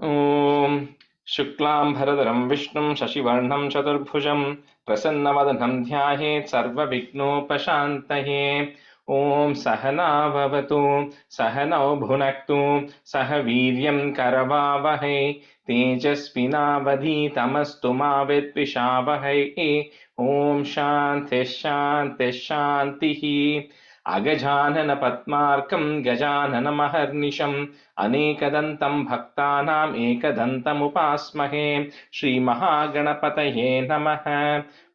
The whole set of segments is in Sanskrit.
ॐ शुक्लांभरधरं विष्णुं शशिवर्णं चतुर्भुजं प्रसन्नवदनं ध्यायेत् सर्वविघ्नोपशान्तये। ॐ सहना भवतु सहनौ भुनक्तु सह वीर्यं करवावहै तेजस्विनावधीतमस्तु मा विद्विषावहै। ॐ शान्तिः शान्तिः शान्तिः। अगजानन पद्मार्कं गजाननमहर्निशम् अनेकदन्तं भक्तानाम् एकदन्तमुपास्महे। श्रीमहागणपतये नमः।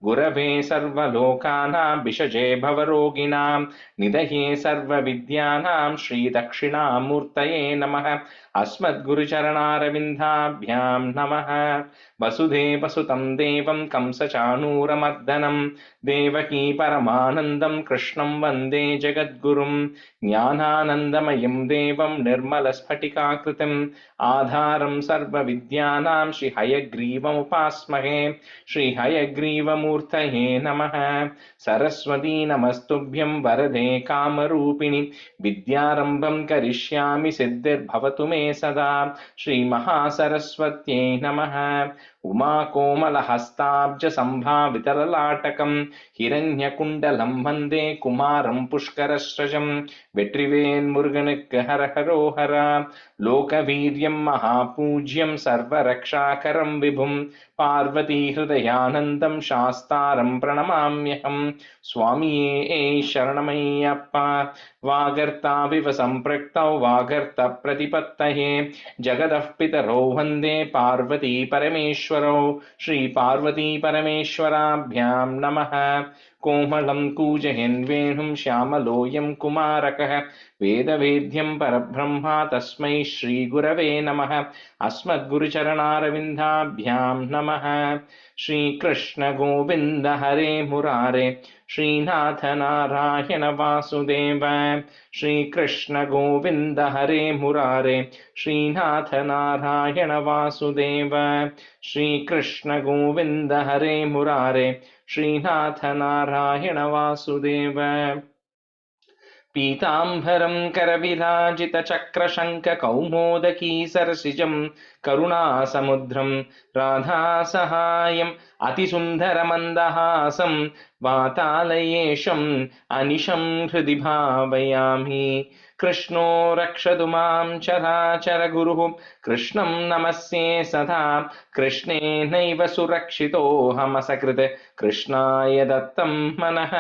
गुरवे सर्वलोकानां विषजे भवरोगिणां निधये सर्वविद्यानां श्रीदक्षिणामूर्तये नमः। अस्मद्गुरुचरणारविन्दाभ्यां नमः। वसुदेवसुतं देवं कंसचाणूरमर्दनं देवकी परमानन्दं कृष्णं वन्दे जगद्गुरुं। ज्ञानानन्दमयं देवं निर्मलस्फटिकाकृतिम् आधारं सर्वविद्यानां श्रीहयग्रीवमुपास्महे। श्रीहयग्रीवमूर्तये नमः। सरस्वती नमस्तुभ्यं वरदे कामरूपिणि विद्यारम्भं करिष्यामि सिद्धिर्भवतु मे सदा। श्रीमहासरस्वत्यै नमः। उमाकोमलहस्ताब्जसम्भावितललाटकं हिरण्यकुण्डलं वन्दे कुमारं पुष्करस्रजं। வெற்றிவேல் முருகனுக்கு ஹரஹரோஹரா. லோகவீரியம் மகாபூஜ்யம் சர்வரக்ஷாகரம் விபும் பார்வதி ஹிருதயானந்தம் சாஸ்தாரம் பிரணமாம்யகம். சுவாமியே சரணமையப்பா. வாகர்த்தாவிவ சம்பிரக்தௌ வாகர்த்த பிரதிபத்தயே ஜகதः பிதரோ வந்தே பார்வதி பரமேஸ்வரौ. ஸ்ரீ பார்வதி பரமேஸ்வராभ्यां நமः. कोमलं कूजयन् वेणुं श्यामलोऽयं कुमारकः वेदवेद्यं परब्रह्मा तस्मै श्रीगुरवे नमः। अस्मद्गुरुचरणारविन्दाभ्यां नमः। श्रीकृष्ण गोविन्द हरे मुरारे श्रीनाथ नारायण वासुदेव। श्रीकृष्ण गोविन्द हरे मुरारे श्रीनाथ नारायण वासुदेव। श्रीकृष्ण गोविन्द हरे मुरारे श्रीनाथ नारायण वासुदेव। पीताम्बरं करविराजितचक्रशङ्खकौमोदकी सरसिजं करुणासमुद्रं राधासहायम् अतिसुन्दरमन्दहासं वातालयेशम् अनिशं हृदि भावयामि। कृष्णो रक्षतु मां चराचरगुरुः कृष्णं नमस्ये सदा। कृष्णेनैव सुरक्षितोऽहमसकृत् कृष्णाय दत्तं मनः।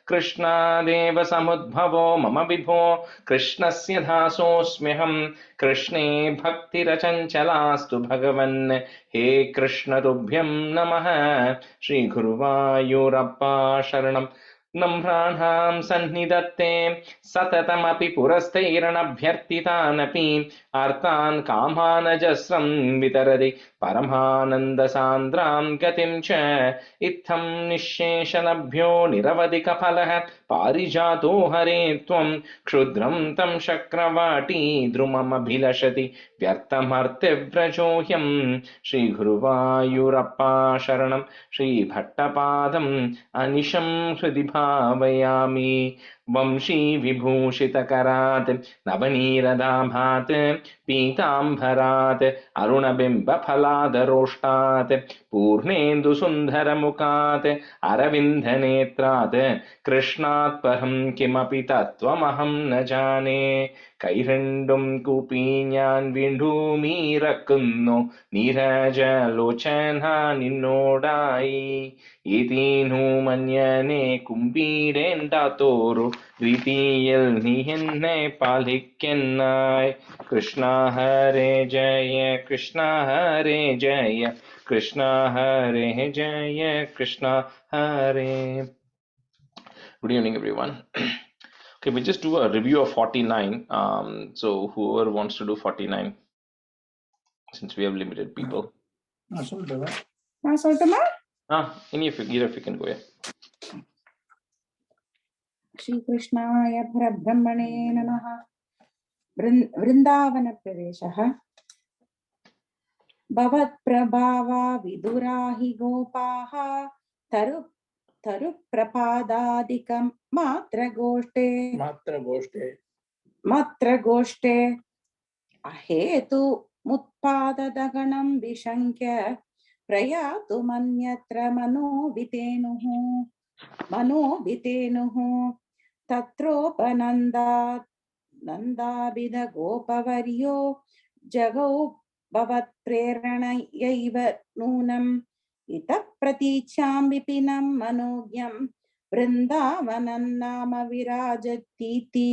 कृष्णादेव समुद्भवो मम विभो कृष्णस्य दासोऽस्म्यहं। कृष्णे भक्तिरचञ्चलास्तु भगवन् हे कृष्ण तुभ्यं नमः। श्रीगुरुवायूरप्पा शरणं नम्राणां सन्निधत्ते सततमपि पुरस्तैरणभ्यर्थितानपि आर्तान् कामानजस्रं वितरति परमानन्दसान्द्रां गतिं च। इत्थं निःशेषलभ्यो निरवधिकफलः पारिजातो हरे त्वं क्षुद्रं तं शक्रवाटी द्रुममभिलषति व्यर्थमर्त्यव्रजोऽयं। श्रीगुरुवायूरप्पा शरणं श्रीभट्टपादम् अनिशं हृदि भावयामि। वंशी विभूषितकरात् नवनीरदाभात् पीताम्बरात् अरुणबिम्बफलादरोष्टात् पूर्णेन्दुसुन्दरमुखात् अरविन्दनेत्रात् कृष्णात् परं किमपि तत्त्वमहं न जाने। കൈരണ്ടും കൂപ്പി ഞാൻ വീണ്ടുമീറക്കുന്നു നീരജലോചന നിന്നോടായി. ഇതിനു മഞ്ഞനെ കുമ്പിടേണ്ടാത്തോരു രീതിയിൽ നീ എന്നെ പാലിക്കെന്നായി. കൃഷ്ണ ഹരേ ജയ കൃഷ്ണ ഹരേ ജയ കൃഷ്ണ ഹരേ ജയ കൃഷ്ണ ഹരേ. Good evening, everyone. Okay, we just do a review of 49. So whoever wants to do 49, since we have limited people. Any of you, either of you can go ahead. Shri Krishnaya Parabrahmane Namaha. Vrindavana Praveshaha Bhavat Prabhava Vidurahi Gopaha Taru Prapadadikam Matra Goshte Ahetu मुत्पाददगणं विशङ्क्य प्रयातु मन्यत्र मनोभितेनुः नन्दाभिध गोपवर्यो जगौ भवत्प्रेरणयैव नूनम् इतः प्रतीच्यां विपिनं मनोज्ञं वृन्दावनं नाम विराजतीति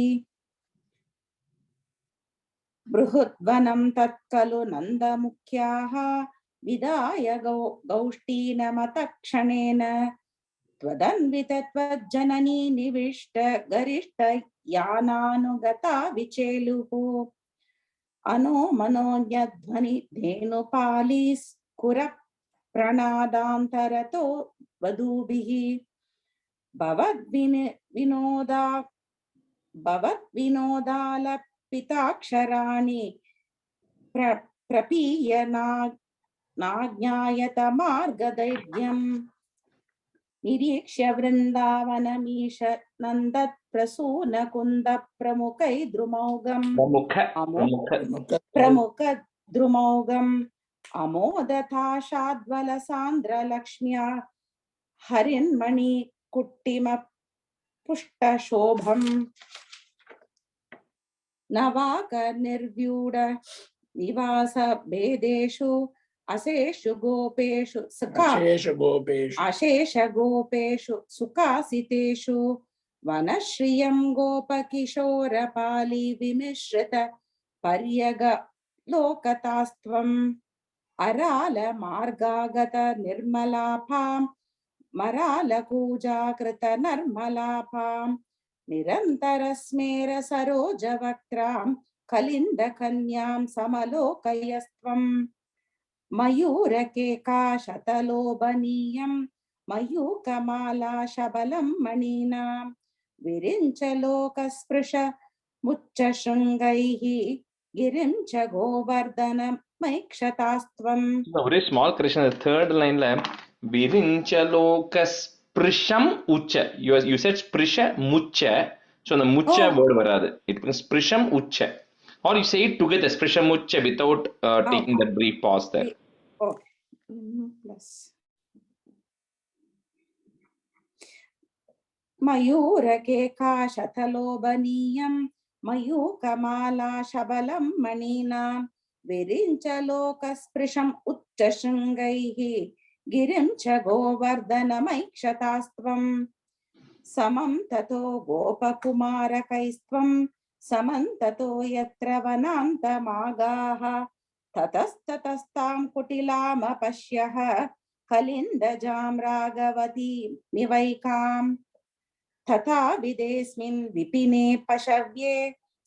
बृहद्वनं तत्खलु नन्दमुख्याः विदाय गौष्ठीनमतक्षणेन त्वदन्वितत्वज्जननी निविष्ट गरिष्ठ यानानुगता विचेलुः अनो मनोज्ञध्वनि धेनुपालीस्कुर प्रणादान्तरतो वधूभिः भवद्विनोदालपिताक्षराणि प्रपीय नाज्ञायत मार्गदैर्घ्यम् निरीक्ष्य वृन्दावनमीश नन्दत्प्रसून कुन्द प्रमुख द्रुमौगम् अमोदताशाद्वलसान्द्रलक्ष्म्या हरिन्मणि कुट्टिम पुष्टशोभम् नवाक निर्व्यूढ निवास भेदेषु अशेषु गोपेषु सुखासितेषु वनश्रियं गोपकिशोरपाली विमिश्रित पर्यग लोकतास्त्वम् अराल मार्गागत निर्मलाभां मरालकूजाकृत नर्मलाभां निरन्तरस्मेर सरोजवक्त्रां कलिन्दकन्यां समलोकयस्त्वम् मयूरकेकाशतलोभनीयं मयूकमालाशबलं मणीनां विरिञ्च लोकस्पृश मुच्चशृङ्गैः गिरिं च गोवर्धनमैक्षतास्त्वम्. Very small correction. The third line la virincha lokasprisham ucha. You said sprisha mucha. So the mucha word varadu. It becomes sprisham ucha. Or you say it together, sprisham ucha, without taking that brief pause there. Okay. Plus मयूरकेकाशतलोभनीयं मयूकमालाशबलं मणीनां विरिञ्च लोकस्पृशम् उच्चशृङ्गैः गिरिं च गोवर्धनमैक्षतास्त्वम् समं ततो गोपकुमारकैस्त्वं समं ततो यत्र वनान्तमागाः ततस्ततस्तां कुटिलामपश्यः कलिन्दजां राघवतीं निवैकाम् तथा विदेस्मिन् विपिने पशव्ये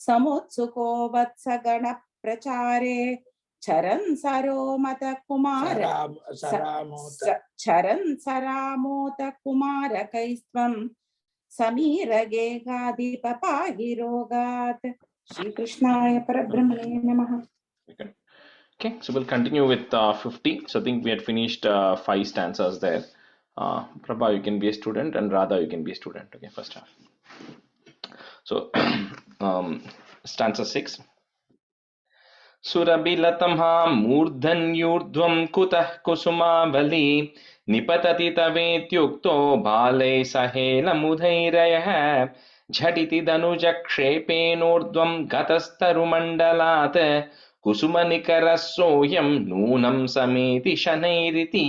समुत्सुको वत्सगण प्रचारे चरन् सरोमत कुमार चरन् सरामोत कुमारकैस्त्वं समीरगेगाधिपपाहिरोगात्. श्रीकृष्णाय परब्रह्मणे नमः. Okay, so we'll continue with 50. So I think we had finished 5 stanzas there. Prabha, you can be a student, and Radha, you can be a student. Okay, first half. So stanza 6. Surabilatamha murdhanyurdhvam kutah kusumavali nipatati tavetyukto bhalai sahela mudhairayah jhatiti danujakshepenurdhvam gatastarumandalat kusumanikarassoyam noonam sameti shanairiti.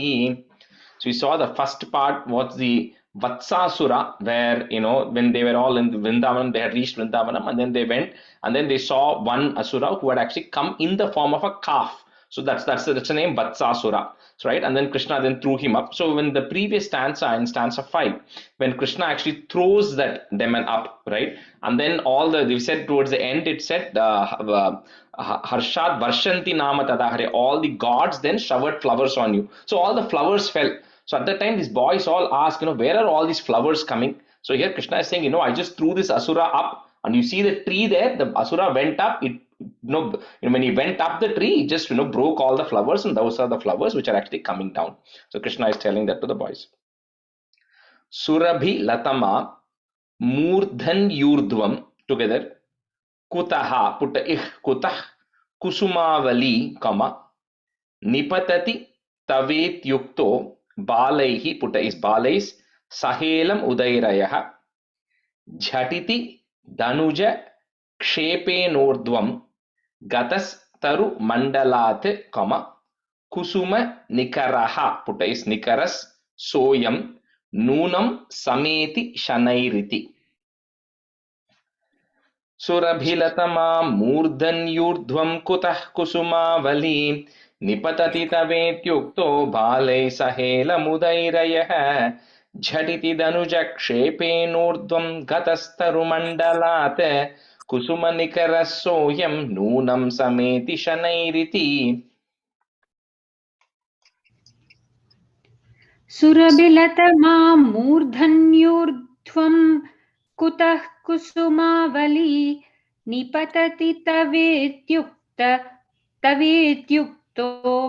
So we saw the first part was the Vatsasura, where, when they were all in Vrindavan, they had reached Vrindavanam, and then they went, and then they saw one Asura who had actually come in the form of a calf. So that's the name Vatsasura, right? And then Krishna then threw him up. So when the previous stanza, in stanza 5, when Krishna actually throws that demon up, right? And then we said towards the end, it said, Harshad Varshanti Nama Tadahare, all the gods then showered flowers on you. So all the flowers fell. So at that time, these boys all asked, where are all these flowers coming? So here Krishna is saying, I just threw this Asura up, and you see the tree there, the Asura went up, when he went up the tree, he just, broke all the flowers, and those are the flowers which are actually coming down. So Krishna is telling that to the boys. Surabhi Latama Murdhan Yurdhvam, together, Kutaha, put a ich, Kutah, kusumavali, nipatati tavetyukto balaihi, putta is balais, sahelam udairayah, jhatiti danuja kshepenordvam gatas taru mandalat, kusuma nikaraha, putta is nikaras, soyam nunam sameti shanairiti. सुरभिलतमा मूर्धन्यूर्ध्वं कुतः कुसुमावली निपतति तवेत्युक्तो बालैः सहेलमुदैरयः झटिति दनुजक्षेपेनूर्ध्वं गतस्तरुमण्डलात् कुसुमनिकरः सोऽयं नूनं समेति शनैरिति. सुरभिलतमा मूर्धन्यूर्ध्वं कुतः कुसुमावली निपतति तवेत्युक्तो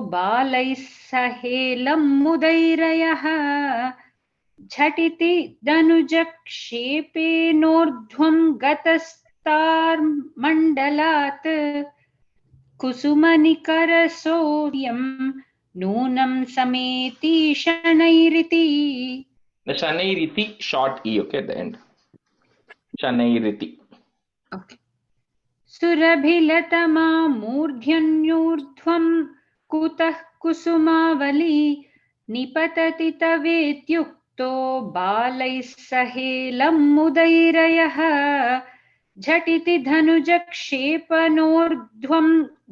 बालैः सहेलं मुदैरयः झटिति दनुजक्षेपेनोर्ध्वं गतस्तार्मण्डलात् कुसुमनिकरसोऽयं नूनं समेति शनैरिति. The shanairiti, short e, okay, at the end. Shanairiti. Okay. सुरभिलतमा मूर्धन्यूर्ध्वं कुतः कुसुमावली निपतति तवेत्युक्तो बालैः सहेलं मुदैरयः झटिति धनुजक्षेपनोर्ध्वं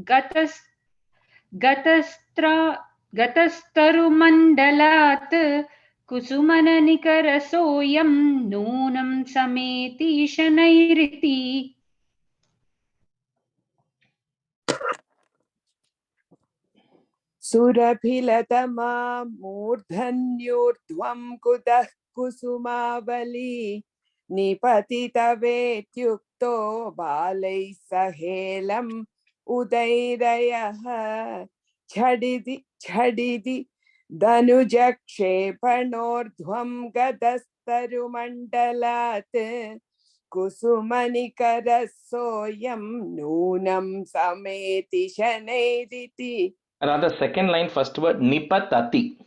गतस्तरुमण्डलात् कुसुमनिकरसोऽयं नूनं समेति शनैरिति. सुरभिलतमा मूर्धन्यूर्ध्वं कुतः कुसुमावली निपतितवेत्युक्तो बालैः सहेलम् उदैरयः झटिति धनुजक्षेपणोर्ध्वं गतस्तरुमण्डलात् कुसुमनिकरः सोऽयं नूनं समेति शनैरिति. Rather, second line, first word, nipatati.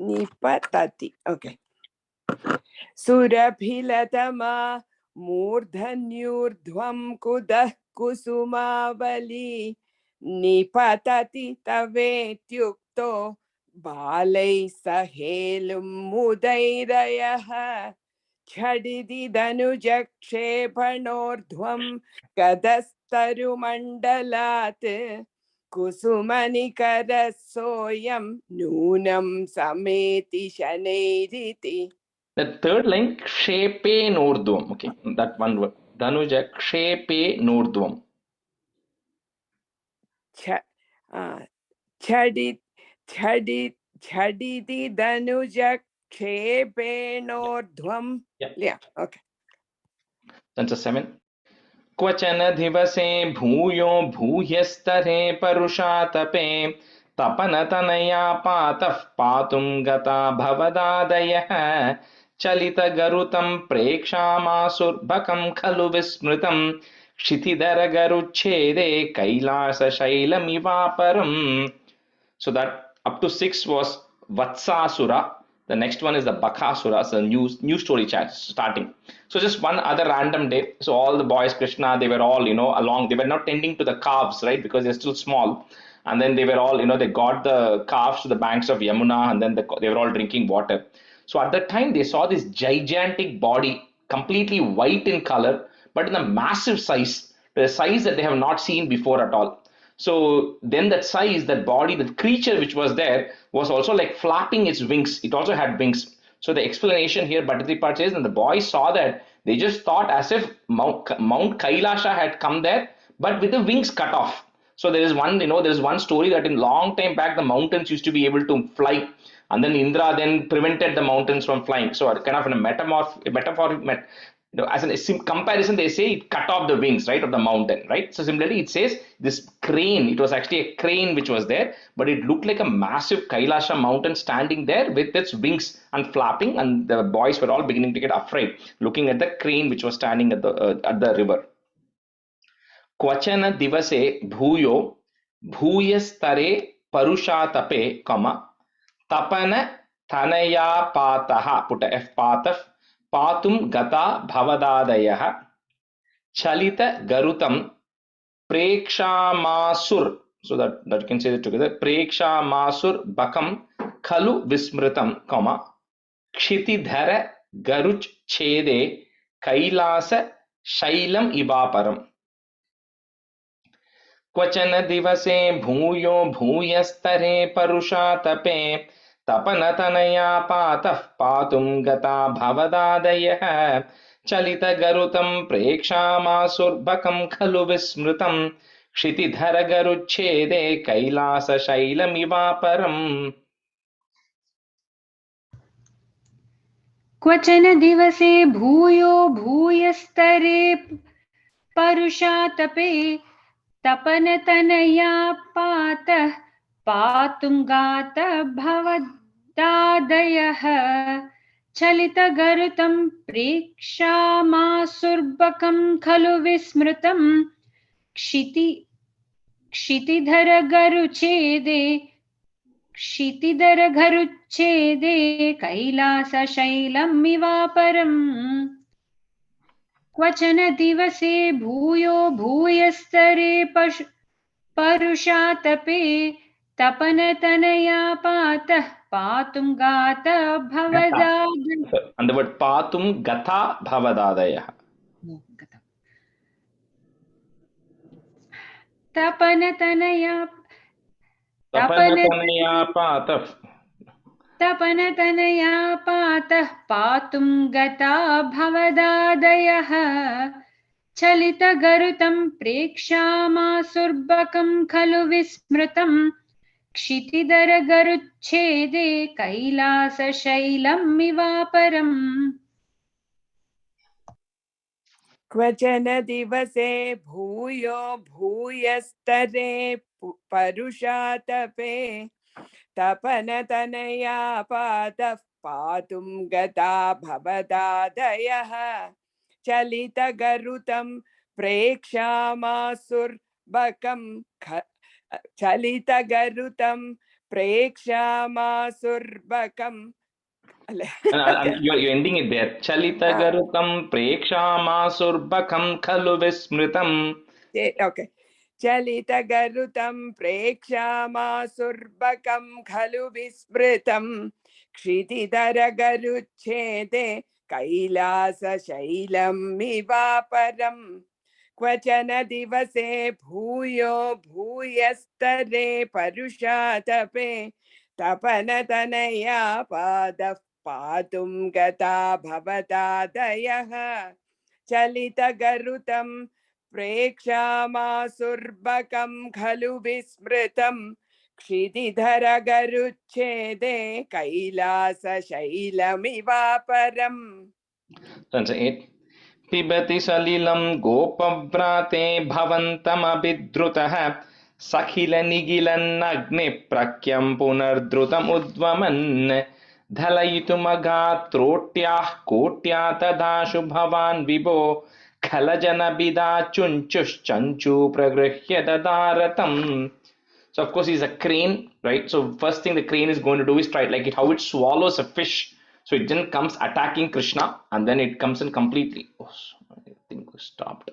Nipatati, okay. Surabhilatama मूर्धन्यूर्ध्वं कुतः कुसुमावली निपतति तवेत्युक्तो बालैः सहेलुमुदैरयः झटिति धनुजक्षेपणोर्ध्वं गतस्तरुमण्डलात् कुसुमनिकरः सोऽयं नूनं समेति शनैरिति. The third line, kshepe nordvam. Okay, that one word. Dhanuja kshepe nordvam. Chaditi dhanuja kshepe nordvam. Yeah, okay. Stanza 7. Kvachana divase bhuyo bhuhyastare parushatape tapanatanaya patah patum gata bhavadadayah chalita garutam prekshamasurbhakam khalu vismritam kshitidara garuchede kailasa shailamivaparam. So that up to 6 was Vatsasura. The next one is the Bakasura. So new story starting. So just one other random day. So all the boys, Krishna, they were all, along. They were not tending to the calves, right? Because they're still small. And then they were all, they got the calves to the banks of Yamuna, and then they were all drinking water. So at that time, they saw this gigantic body, completely white in color, but in a massive size, the size that they have not seen before at all. So then that size, that body, that creature which was there was also like flapping its wings. It also had wings. So the explanation here, Bhattacharya says, and the boys saw that, they just thought as if Mount Kailasha had come there, but with the wings cut off. So there is one, there is one story that in long time back, the mountains used to be able to fly. And then Indra then prevented the mountains from flying. So kind of a metaphor, as a comparison, they say it cut off the wings, right, of the mountain, right? So similarly, it says this crane, it was actually a crane which was there, but it looked like a massive Kailasha mountain standing there with its wings and flapping, and the boys were all beginning to get afraid, looking at the crane which was standing at the river. Kvachana divase bhuyo Bhuyastare Parushatape, comma, Tapana Tanayapataha, put a F pataf, Patum Gata Bhavadadayaha, Chalita Garutam Prekshamasur. So that you can say it together. Prekshamasur Bakam Khalu Vismritam, comma, Kshitidhara Garuch Chede Kailasa Shailam Ivaparam. क्वचन दिवसे भूयो भूयस्तरे परुषातपे तपनतनया पातः पातुं गता भवदादयः चलितगरुतं प्रेक्षामासुर्बकं खलु विस्मृतं क्षितिधरगरुच्छेदे कैलासशैलमिवापरम्. क्वचन दिवसे भूयो भूयस्तरे परुषातपे तपनतनया पातः पातुं गातः भवदादयः चलितगरुतं प्रेक्षामासुर्बकं खलु विस्मृतं क्षितिधरगरुच्छेदे कैलासशैलमिवापरम्. क्वचन दिवसे भूयो भूयस्तरे परुषातपे तपनतनया पातः पातुं गातः भवदादयः. And the word patum gata bhavadadayah. तपनतनया पातः पातुं गता भवदादयः चलितगरुतं प्रेक्षामासुर्बकं खलु विस्मृतं क्षितिधरगरुच्छेदे कैलासशैलमिवापरम्. क्वचन दिवसे भूयो भूयस्तरे परुषातपे तपनतनया पातः पातुं गता भवदादयः चलितगरुतं प्रेक्षामासुर्बकं You're ending it there. Chalita garutam prekshamasurbakam khalu vismritam. Okay. चलितगरुतं प्रेक्षामासुर्बकं खलु विस्मृतं क्षितिधरगरुच्छेदे कैलासशैलमिवापरम्. क्वचन दिवसे भूयो भूयस्तरे परुषातपे तपनतनया पादः पातुं गता भवदादयः चलितगरुतं प्रेक्षामासुर्बकं खलु विस्मृतं क्षितिधरगरुच्छेदे कैलासशैलमिवापरम्. 8. पिबति सलिलं गोपव्राते भवन्तमभिद्रुतः सखिलनिगिलन्नग्नि प्रख्यं पुनर्द्रुतमुद्वमन् धलयितुमगात्रोट्याः कोट्या तदाशु भवान् विभो खलजनबिदा चुञ्चुश्चञ्चू प्रगृह्य ददारतम्. So of course he's a crane, right? So first thing the crane is going to do is try like it how it swallows a fish. So it then comes attacking Krishna and then it comes in completely. Oh, I think we stopped.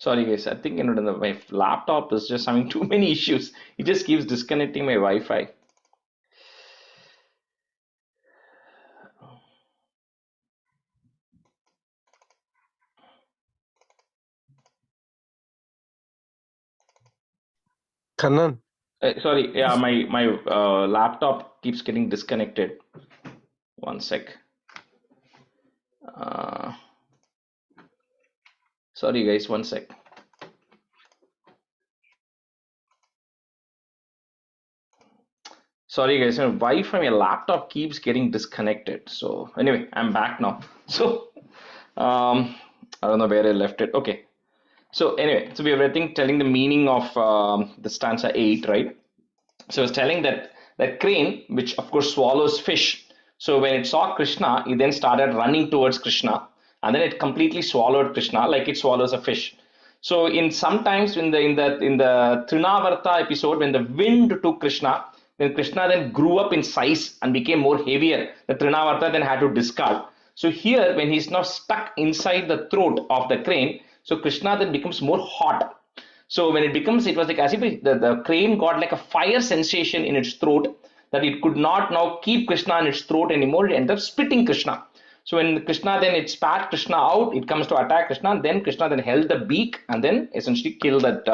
Sorry guys, I think my laptop is just having too many issues. It just keeps disconnecting my Wi-Fi. Kannan. Sorry, yeah, my laptop keeps getting disconnected. One sec. Sorry guys, one sec. Sorry guys, my Wi-Fi, my laptop keeps getting disconnected. So anyway, I'm back now. So I don't know where I left it. Okay. So anyway, so we were telling the meaning of the stanza 8, right? So it's telling that that crane, which of course swallows fish. So when it saw Krishna, it then started running towards Krishna, and then it completely swallowed Krishna like it swallows a fish. So in sometimes in the Trinavarta episode, when the wind took Krishna, then Krishna then grew up in size and became more heavier. The Trinavarta then had to discard. So here, when he's now stuck inside the throat of the crane, so Krishna then becomes more hot. So when it was like as if the crane got like a fire sensation in its throat, that it could not now keep Krishna in its throat anymore. It ended up spitting Krishna. So when Krishna then it spat Krishna out, it comes to attack Krishna. And then Krishna then held the beak and then essentially killed that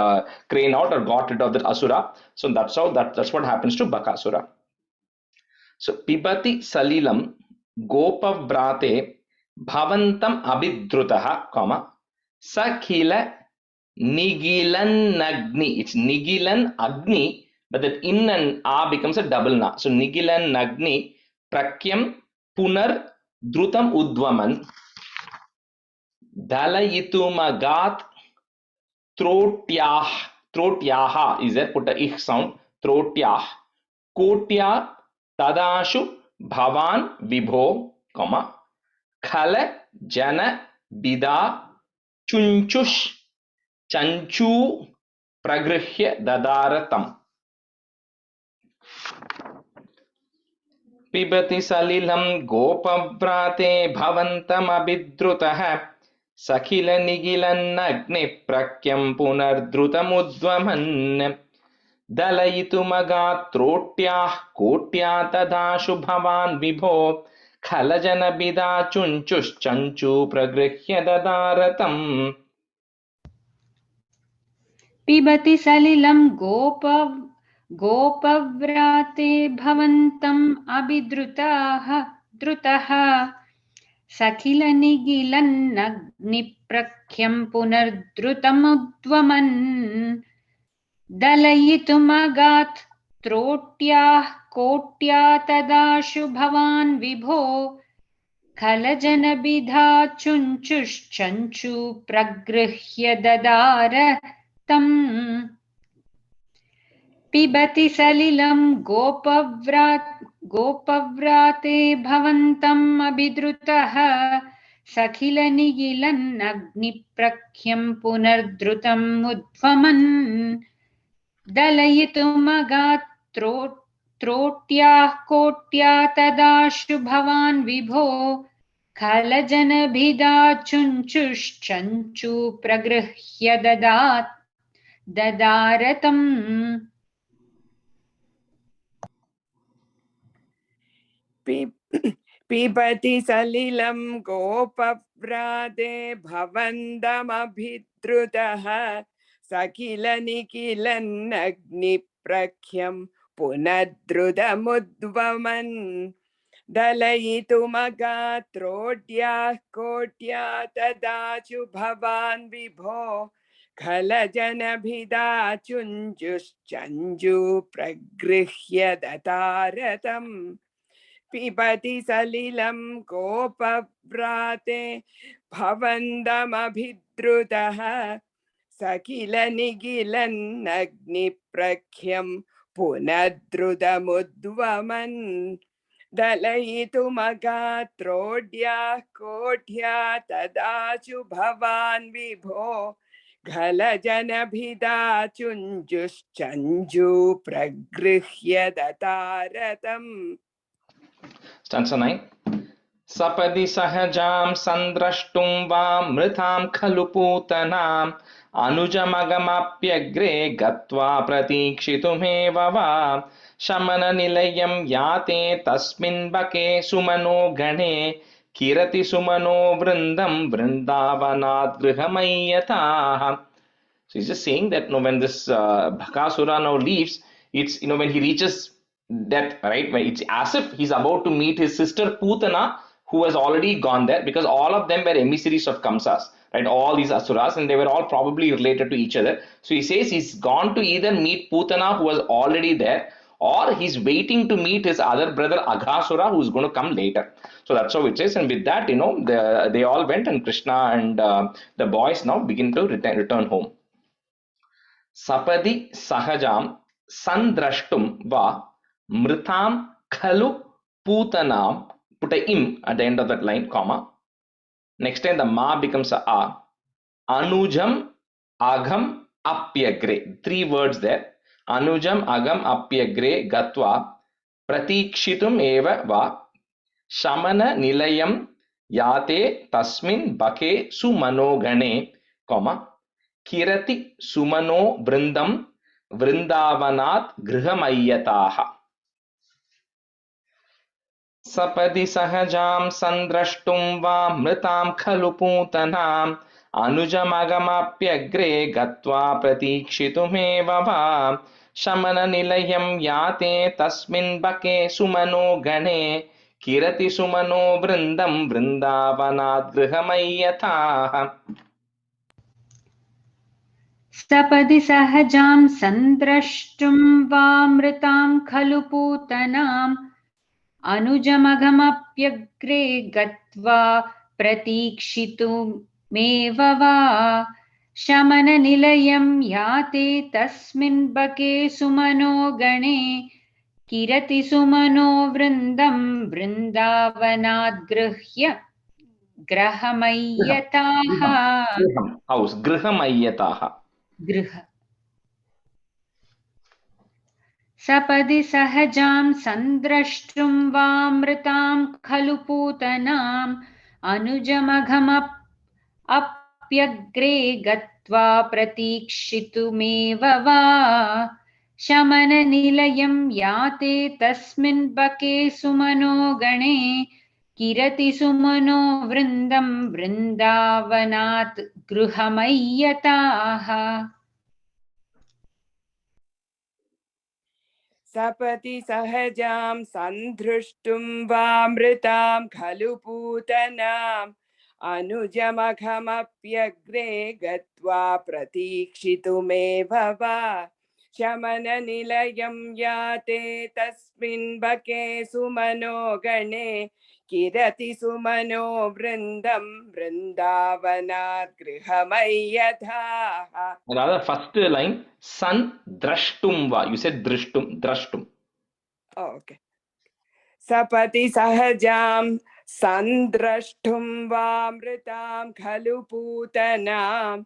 crane out or got rid of that asura. So that's what happens to Bakasura. So Pibati Salilam Gopavrate Bhavantam Abhidrutaha, comma Sakhila Nigilan Nagni. It's Nigilan Agni, but that in and a becomes a double na. So Nigilan Nagni Prakyam Punar Drutam Udvaman Dalayitumagat Trotyah. Trotyaha is there, put a ich sound. Trotyah. Kotya Tadashu Bhavan Vibho, comma Khala Jana Bida Chunchush Chanchu Pragrihya Dadaratam. Pibati Salilam Gopavrate Bhavantam Abhidrutah Sakhila Nigilan Agni Prakyam Punardrutamudvaman Dalayitumaga Trotyah Kotya Tadashu Bhavan Vibho Khalajana Bida Chunchush Chanchu Pragrihya Dadaratam. पिबति सलिलं गोपव्राते भवन्तम् अभिद्रुतः सखिलनिगिलन्नग्निप्रख्यं पुनर्द्रुतमुद्वमन् दलयितुमगात् त्रोट्याः कोट्या तदाशु भवान् विभो खलजनबिधा चुञ्चुश्चञ्चु प्रगृह्य ददार तम् पिबति सलिलं गोपव्राते भवन्तम् अभिद्रुतः सखिलनिगिलन्नग्निप्रख्यं पुनर्द्रुतम् उद्वमन् दलयितुमगात् त्रोट्याः कोट्या तदाशु भवान् विभो खलजनभिदा चुञ्चुश्चञ्चु प्रगृह्य ददारतम् पिबति सलिलं गोपव्राते भवन्तमभिद्रुतः सखिलनिखिलन्नग्निप्रख्यं पुनद्रुतमुद्वमन् दलयितुमगात् त्रोट्याः कोट्या तदाशु भवान् विभो खलजनभिदा चुञ्जुश्चञ्जु प्रगृह्य ददारतम् पिबति सलिलं गोपव्राते भवन्तमभिद्रुतः सखिलनिगिलन्नग्निप्रख्यं पुनद्रुतमुद्वमन् दलयितुमगात् त्रोट्याः कोट्या तदाशु भवान् विभो खलजनभिदा चुञ्जुश्चञ्जु प्रगृह्य ददारतम्. Stanza 9. Sapadi sahajam sandrashtum va mritam khalu putanam anujamagamapyagre gatva pratikshitumev va shamana nilayam yate tasmin bake sumano gane kirati sumano vrindam vrindavanat grihamayatah. So he's just saying that when this Bhakasura now leaves, it's when he reaches death, right? When it's as if he's about to meet his sister Putana, who has already gone there, because all of them were emissaries of Kamsas, right? All these asuras, and they were all probably related to each other. So he says he's gone to either meet Putana, who was already there, or he's waiting to meet his other brother Aghasura, who's going to come later. So that's how it is. And with that, they all went, and Krishna and the boys now begin to return home. Sapadi sahajam sandrashtum va mritam khalu putanam. Put a im at the end of that line, comma. Next time the ma becomes a. Anujam agam apyagre. 3 words there. Anujam agam apyagre gatva pratikshitum eva va shamana nilayam yate tasmin bake sumanogane, comma, kirati sumano vrindam vrindavanat grihamayataha. Sapadi sahajam sandrashtum va mritam khalu putanam अनुजमगमप्यग्रे गत्वा प्रतीक्षितुमेव वा शमननिलयं याते तस्मिन् बके सुमनो गणे किरति सुमनो वृन्दं वृन्दावनात् गृहमय्यथाः. सपदि सहजां सन्द्रष्टुं वामृतां खलु पूतनाम् अनुजमघमप्यग्रे गत्वा प्रतीक्षितुमेव वा शमननिलयं याते तस्मिन् बके सुमनो गणे किरति सुमनो वृन्दं वृन्दावनात् गृहमय्यताः. गृहमय्यताः. सपदि सहजां सन्द्रष्टुं वामृतां खलु पूतनाम् अनुजमघमप्यग्रे गत्वा प्रतीक्षितुमेव वा शमननिलयं याते तस्मिन् बके सुमनो गणे किरति सुमनो वृन्दं वृन्दावनात् गृहमय्यताः. सपति सहजां सन्दृष्टुं वामृतां खलु पूतनाम् अनुजमघमप्यग्रे गत्वा प्रतीक्षितुमेव वा शमननिलयं याते तस्मिन् बके सुमनो गणे किरति सुमनो वृन्दं वृन्दावनात् गृहमय्यथाः. Rather, first line, sandrashtum va. You said drishtum, drashtum. Oh, okay. सपति सहजां सन्द्रष्टुं वामृतां खलु पूतनाम्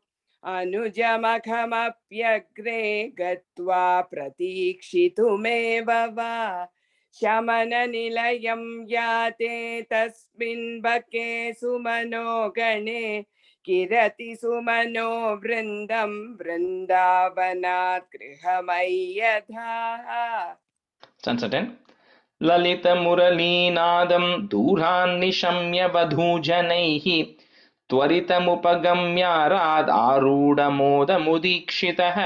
अनुजमघमप्यग्रे गत्वा प्रतीक्षितुमेव वा शमननिलयं याते तस्मिन् बके सुमनो गणे किरति सुमनो वृन्दं वृन्दावनात् गृहमय्यथाः. Sansaten. Lalita muraleenadam दूरान्निशम्य वधूजनैः त्वरितमुपगम्याराद् आरूढमोदमुदीक्षितः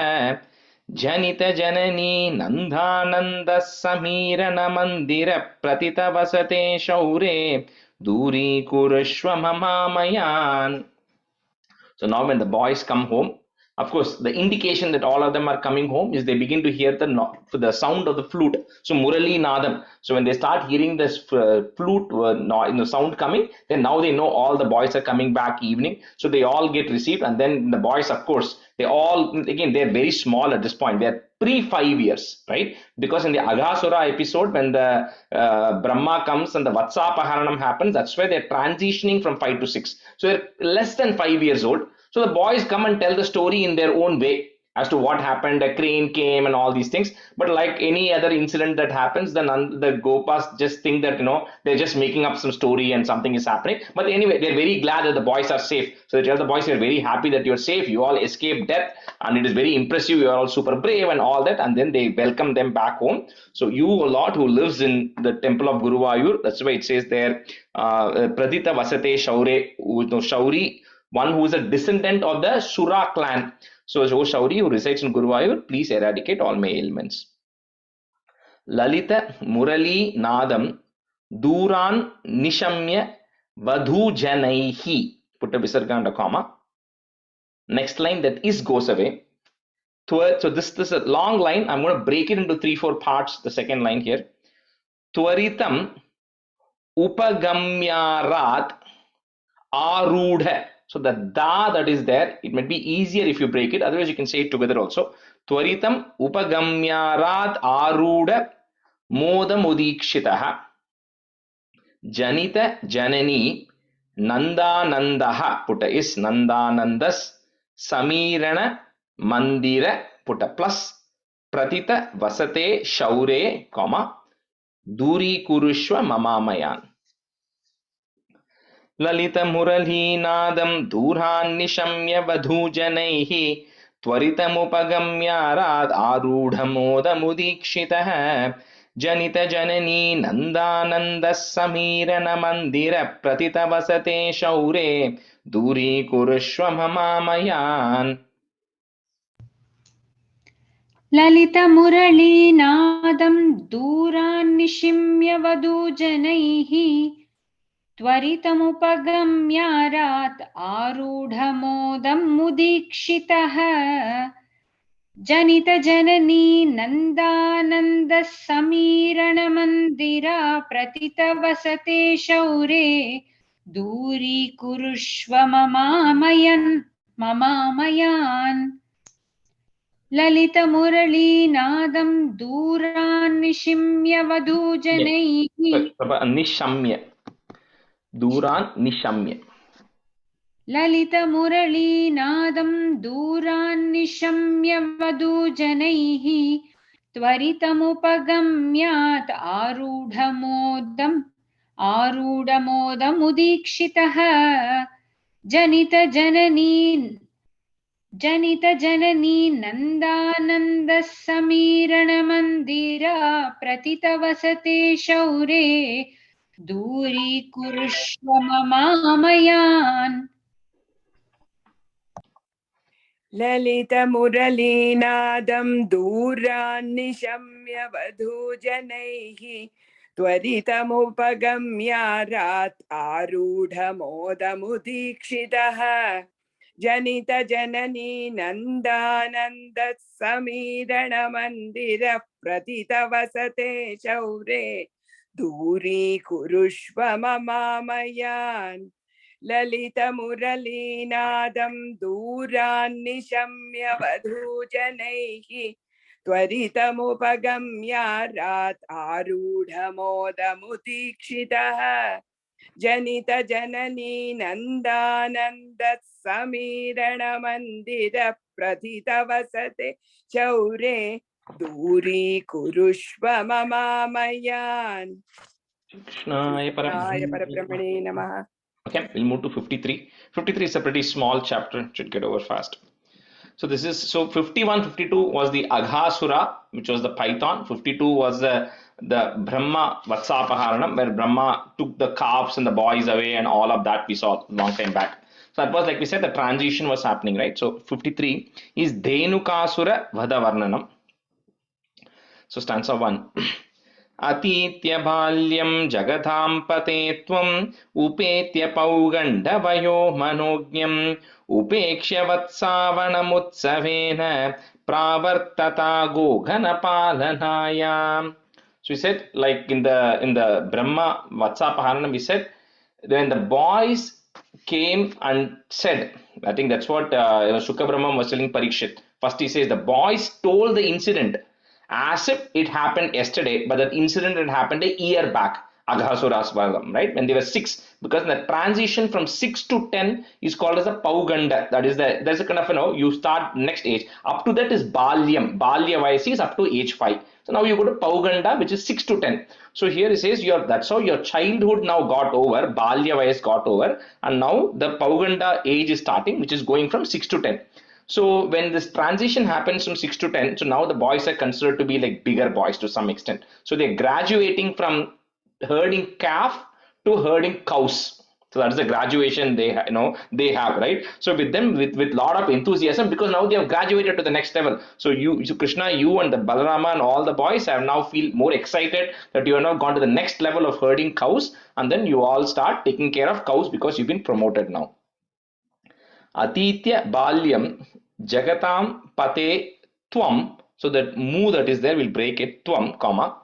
जनितजननी नन्दानन्दः समीरणमन्दिर प्रतितवसते शौरे दूरीकुरुष्व ममामयान्. So now when the boys come home, of course, the indication that all of them are coming home is they begin to hear the sound of the flute. So Murali Nadam. So when they start hearing this flute sound coming, then now they know all the boys are coming back evening. So they all get received, and then the boys, of course, they're very small at this point. They're pre 5 years, right? Because in the Aghasura episode, when the Brahma comes and the Vatsapaharanam happens, that's where they're transitioning from 5 to 6. So they're less than 5 years old. So the boys come and tell the story in their own way as to what happened. A crane came and all these things. But like any other incident that happens, the Gopas just think that, they're just making up some story and something is happening. But anyway, they're very glad that the boys are safe. So they tell the boys, you're very happy that you're safe. You all escaped death and it is very impressive. You're all super brave and all that. And then they welcome them back home. So you, a lot who lives in the temple of Guruvayur, that's why it says there, Pradita Vasate Shaure, Shauri, one who is a descendant of the Sura clan. So, O Shauri, who resides in Guruvayur, please eradicate all my ailments. Lalita Murali Nadam Duran Nishamya Vadhu Janaihi. Put a visarga and a comma. Next line, that is goes away. So this is a long line. I'm going to break it into 3-4 parts. The second line here. Tvaritam upagamyarat arudha. So the da that is there, it might be easier if you break it. Otherwise, you can say it together also. Tvaritam upagamyarat arudha modamudikshitaha janita janani nandanandaha puta is nandanandas samirana mandira puta plus pratita vasate shaure comma duri kurushva mamamayan lalita muralhinadam durhan nishamya vadhujanaihi त्वरितमुपगम्यारात् आरूढमोदमुदीक्षितः जनित जननी नन्दानन्दः समीरनमन्दिर प्रतितवसते शौरे दूरीकुरुष्व ममामयान् ललितमुरलीनादं दूरान्निशिम्य वधूजनैः त्वरितमुपगम्यारात् आरूढमोदं मुदीक्षितः जनितजननी नन्दानन्दः समीरणमन्दिरा प्रतितवसते शौरे दूरीकुरुष्व ममामयान् ललितमुरलीनादं दूरान्निशिम्य वधूजनैः निशम्य दूरान् निशम्य ललितमुरलीनादं दूरान्निशम्य वधूजनैः त्वरितमुपगम्यात् आरूढमोदमुदीक्षितः जनितजननी नन्दानन्दः समीरणमन्दिरा प्रतितवसते शौरे दूरीकुरुष्व ममामयान् ललितमुरलीनादं दूरान्निशम्य वधूजनैः त्वरितमुपगम्यारात् आरूढमोदमुदीक्षितः जनितजननी नन्दानन्दः समीरणमन्दिरः प्रतितवसते शौरे दूरीकुरुष्व ममामयान् ललितमुरलीनादं दूरान्निशम्य वधूजनैः त्वरितमुपगम्यारात् आरूढमोदमुदीक्षितः जनितजननी नन्दानन्दः समीरणमन्दिर प्रतितवसते शौरे दूरीकुरुष्व ममामयान् कृष्णाय परब्रह्मणे नमः. Okay, we'll move to 53. 53 is a pretty small chapter, it should get over fast. So this is, so 51, 52 was the Aghasura, which was the python. 52 was the Brahma Vatsapaharanam, where Brahma took the calves and the boys away and all of that we saw a long time back. So that was, like we said, the transition was happening, right? So 53 is Dhenukasura Vadavarnanam. So stanza 1. अतीत्य बाल्यं जगतां पते त्वम् उपेत्य पौगण्डवयो मनोज्ञम् उपेक्ष्य वत्सावनमुत्सवेन प्रावर्तता गोघनपालनायाम्. So we said, like in the Brahma Vatsapaharanam, we said when the boys came and said, I think that's what Shukra Brahma was telling Parikshit. First he says the boys told the incident as if it happened yesterday, but that incident had happened a year back. Aghasura's Valam, right? When they were 6, because the transition from 6 to 10 is called as a Pauganda. That is there's a kind of, you start next age. Up to that is Balyam. Balya Vayasi is up to age 5. So now you go to Pauganda, which is 6 to 10. So here it says that's how your childhood now got over, Balya Vayas got over, and now the Pauganda age is starting, which is going from 6 to 10. So when this transition happens from 6 to 10, so now the boys are considered to be like bigger boys to some extent. So they're graduating from herding calf to herding cows. So that's the graduation they have, right? So with them, with lot of enthusiasm, because now they have graduated to the next level. So Krishna, you and the Balarama and all the boys have now feel more excited that you have now gone to the next level of herding cows, and then you all start taking care of cows because you've been promoted now. Atitya Balyam Jagatam Pate tvam, so that mu that is there, we'll break it, tvam, comma,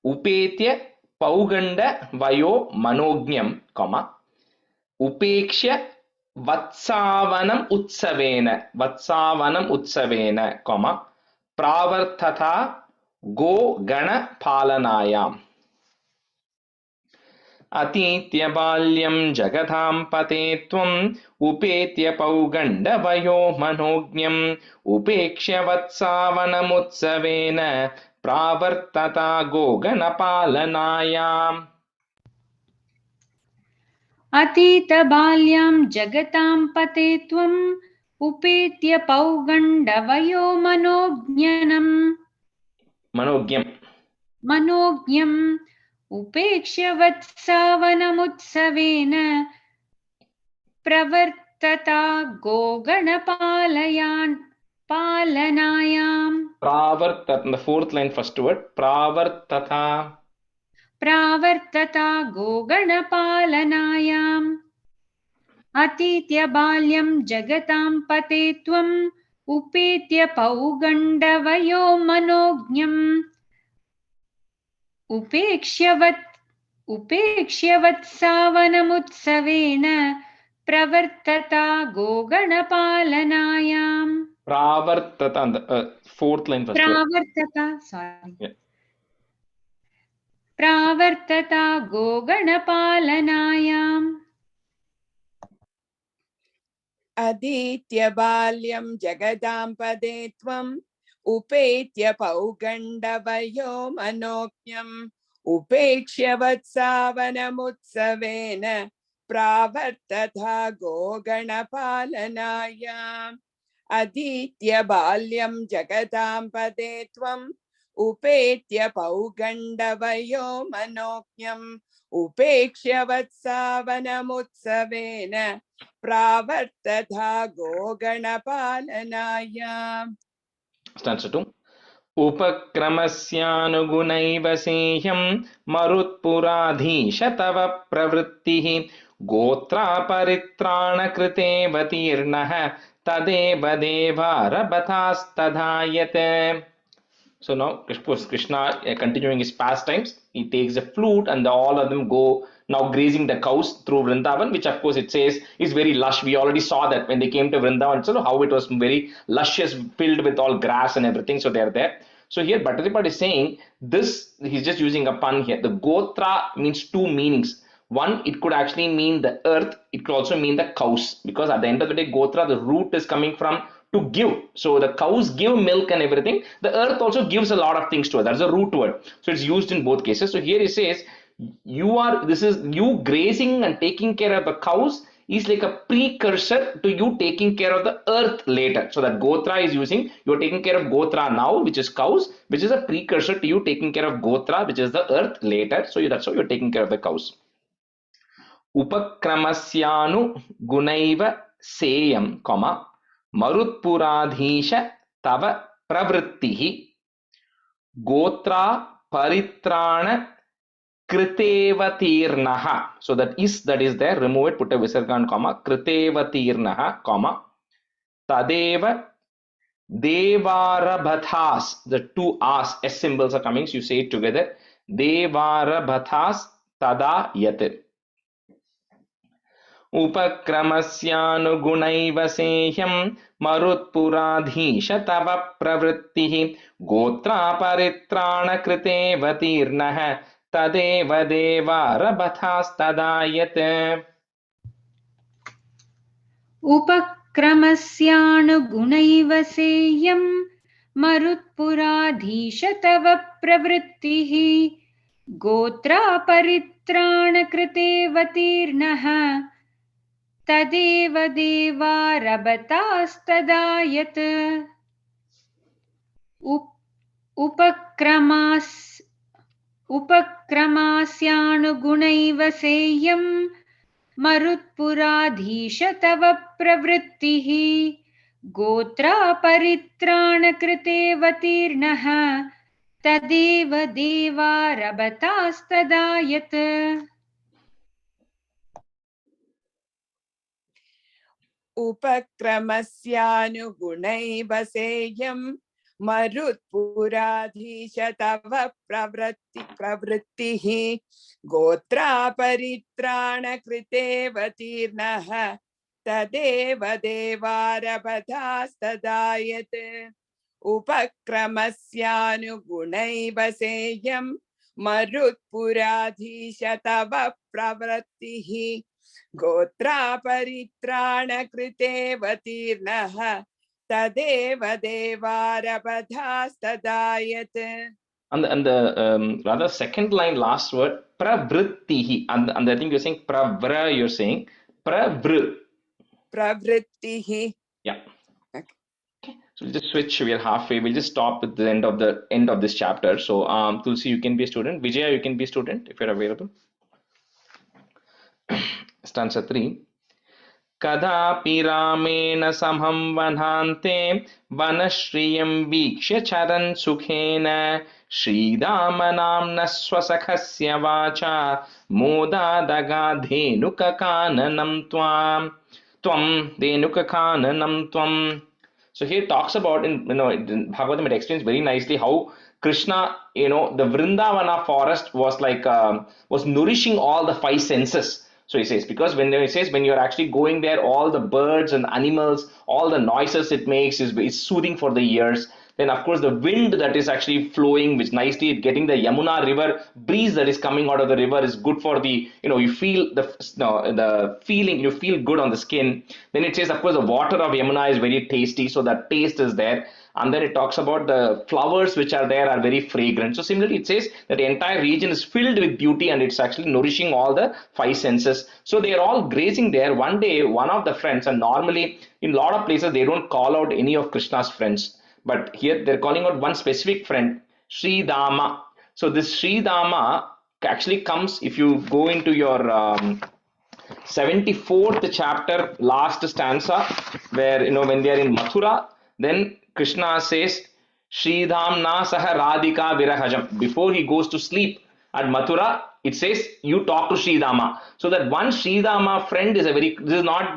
upetya pauganda vayo manognyam, comma, upekshya vatsavanam utsavena, comma, pravartata go gana palanayam. अतीत्य बाल्यं जगतां पते त्वम् उपेत्य पौगण्डवयो मनोज्ञम् उपेक्ष्य वत्सावनमुत्सवेन प्रावर्तता गोगणपालनायाम्. अतीत बाल्यां जगतां पते त्वम् उपेत्य पौगण्डवयो मनोज्ञम् उपेक्ष्य वत्सावनमुत्सवेन प्रवर्तता गोगणपालनायाम्. Pravartata, the fourth line, first word, pravartata गोगणपालनायाम्. अतीत्य बाल्यं जगतां पते त्वम् उपेत्य पौगण्डवयो मनोज्ञम् उपेक्ष्य वत्सावनमुत्सवेन प्रवर्तता गोगणपालनायाम्. Pravartata, the fourth line, first word. प्रावर्तता गोगणपालनायाम्. अधीत्य बाल्यं जगदां पदे त्वम् उपेत्य पौगण्डवयो मनोज्ञम् उपेक्ष्य वत्सावनमुत्सवेन प्रावर्तता गोगणपालनायाम्. अधीत्य बाल्यं जगदां पदे त्वम् उपेत्य पौगण्डवयो मनोज्ञम् उपेक्ष्य वत्सावनमुत्सवेन प्रावर्तता गोगणपालनायाम्. Stanza 2. उपक्रमस्यानुगुणैव सेह्यं मरुत्पुराधीश तव प्रवृत्तिः गोत्रापरित्राणकृतेऽवतीर्णः तदेव देवारभतास्तथायते. So now, of course, Krishna continuing his pastimes, he takes a flute and all of them go now grazing the cows through Vrindavan, which of course it says is very lush. We already saw that when they came to Vrindavan, so how it was very luscious, filled with all grass and everything. So they're there. So here Bhattacharya is saying this, he's just using a pun here. The Gotra means two meanings. One, it could actually mean the earth. It could also mean the cows, because at the end of the day, Gotra, the root is coming from to give. So the cows give milk and everything. The earth also gives a lot of things to it. That's a root word. So it's used in both cases. So here he says, this is you grazing and taking care of the cows is like a precursor to you taking care of the earth later. So that Gotra is using, you're taking care of Gotra now, which is cows, which is a precursor to you taking care of Gotra, which is the earth later. So that's how you're taking care of the cows. Upakramasyanu gunaiva seyam, comma, मरुत्पुराधीश तव प्रवृत्तिः गोत्रा परित्राण कृतेवतीर्णः. So that is there, remove it, put a visarga and comma, कृतेवतीर्णः, comma, तदेव devarabhathas, the two as s symbols are coming, so you say it together, devarabhathas tada yat. उपक्रमस्यानुगुणैव सेह्यं मरुत्पुराधीश तव प्रवृत्तिः गोत्रापरित्राणकृतेऽवतीर्णः तदेव देवारभतास्तदायत्. उपक्रमस्यानुगुणैव सेह्यं मरुत्पुराधीश तव प्रवृत्तिः गोत्रापरित्राणकृतेऽवतीर्णः तदेव देवारभतास्तदायत्. उपक्रमास्यानुगुणैव सेह्यं मरुत्पुराधीश तव प्रवृत्तिः गोत्रापरित्राणकृतेऽवतीर्णः तदेव देवारभतास्तदायत्. उपक्रमस्यानुगुणैव सेह्यं मरुत्पुराधीश तव प्रवृत्तिः गोत्रापरित्राणकृतेऽवतीर्णः तदेव देवारपधास्तदायत् उपक्रमस्यानुगुणैव सेयं मरुत्पुराधीश तव प्रवृत्तिः गोत्रापरित्राणकृतेऽवतीर्णः तदेव देवारपधास्तदायत्. And the rather second line, last word, pravrittihi. And I think you're saying pravra, you're saying pravr. Pravrittihi. Yeah. Okay. So we'll just switch. We are halfway. We'll just stop at the end of this chapter. So Tulsi, you can be a student. Vijaya, you can be a student if you're available. Stanza 3. कदापि रामेण समं वनान्ते वनश्रियं वीक्ष्य चरन् सुखेन श्रीरामनाम्नः स्वसखस्य वाचा मोदादगाधेनुककाननं त्वं धेनुककाननं त्वं. So here it talks about, in Bhagavatam it explains very nicely how Krishna, the Vrindavana forest was like was nourishing all the five senses. So he says, because when you're actually going there, all the birds and animals, all the noises it makes is soothing for the ears. Then of course the wind that is actually flowing, which nicely getting the Yamuna river breeze that is coming out of the river is good for the, you feel the feeling, you feel good on the skin. Then it says, of course, the water of Yamuna is very tasty, so that taste is there. And then it talks about the flowers which are there are very fragrant. So similarly, it says that the entire region is filled with beauty and it's actually nourishing all the five senses. So they are all grazing there. One day, one of the friends, and normally in a lot of places, they don't call out any of Krishna's friends. But here they're calling out one specific friend, Sri Dama. So this Sri Dama actually comes, if you go into your 74th chapter, last stanza, where, when they are in Mathura, then Krishna says, Sridhamna saha Radhika virahajam. Before he goes to sleep at Mathura, it says, you talk to Sridhama. So that one Sridhama friend is this is one,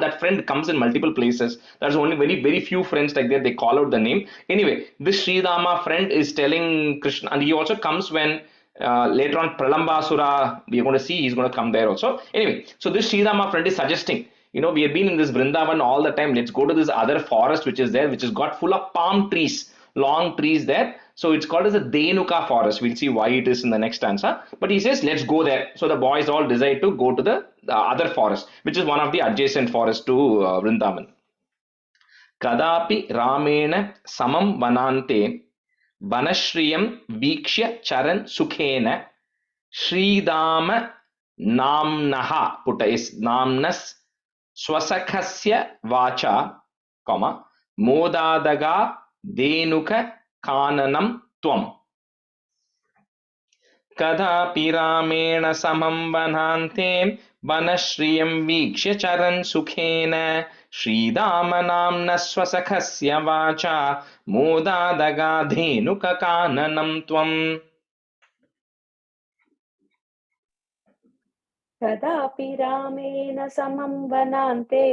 that friend comes in multiple places. There's only very, very few friends like that. They call out the name. Anyway, this Sridhama friend is telling Krishna, and he also comes when later on Pralambasura, we are going to see, he's going to come there also. Anyway, so this Sridhama friend is suggesting, we have been in this Vrindavan all the time. Let's go to this other forest which is there, which is got full of palm trees, long trees there. So it's called as a Dhenuka forest. We'll see why it is in the next stanza. But he says, let's go there. So the boys all decide to go to the other forest, which is one of the adjacent forests to Vrindavan. Kadapi Ramena Samam Vanante Vanashriyam Vikshya Charan Sukhena Sridama Namnaha, Putta is Namnas Swasakhasya Vacha, Modadaga Denuka Kananam Tvam. Kadapi Ramena Samam Vanante Vanashriyam Vikshya Charan Sukhena Sridama Namna Swasakhasya Vacha Modadaga Denuka Kananam Tvam. कदापि रामेण समं वनान्ते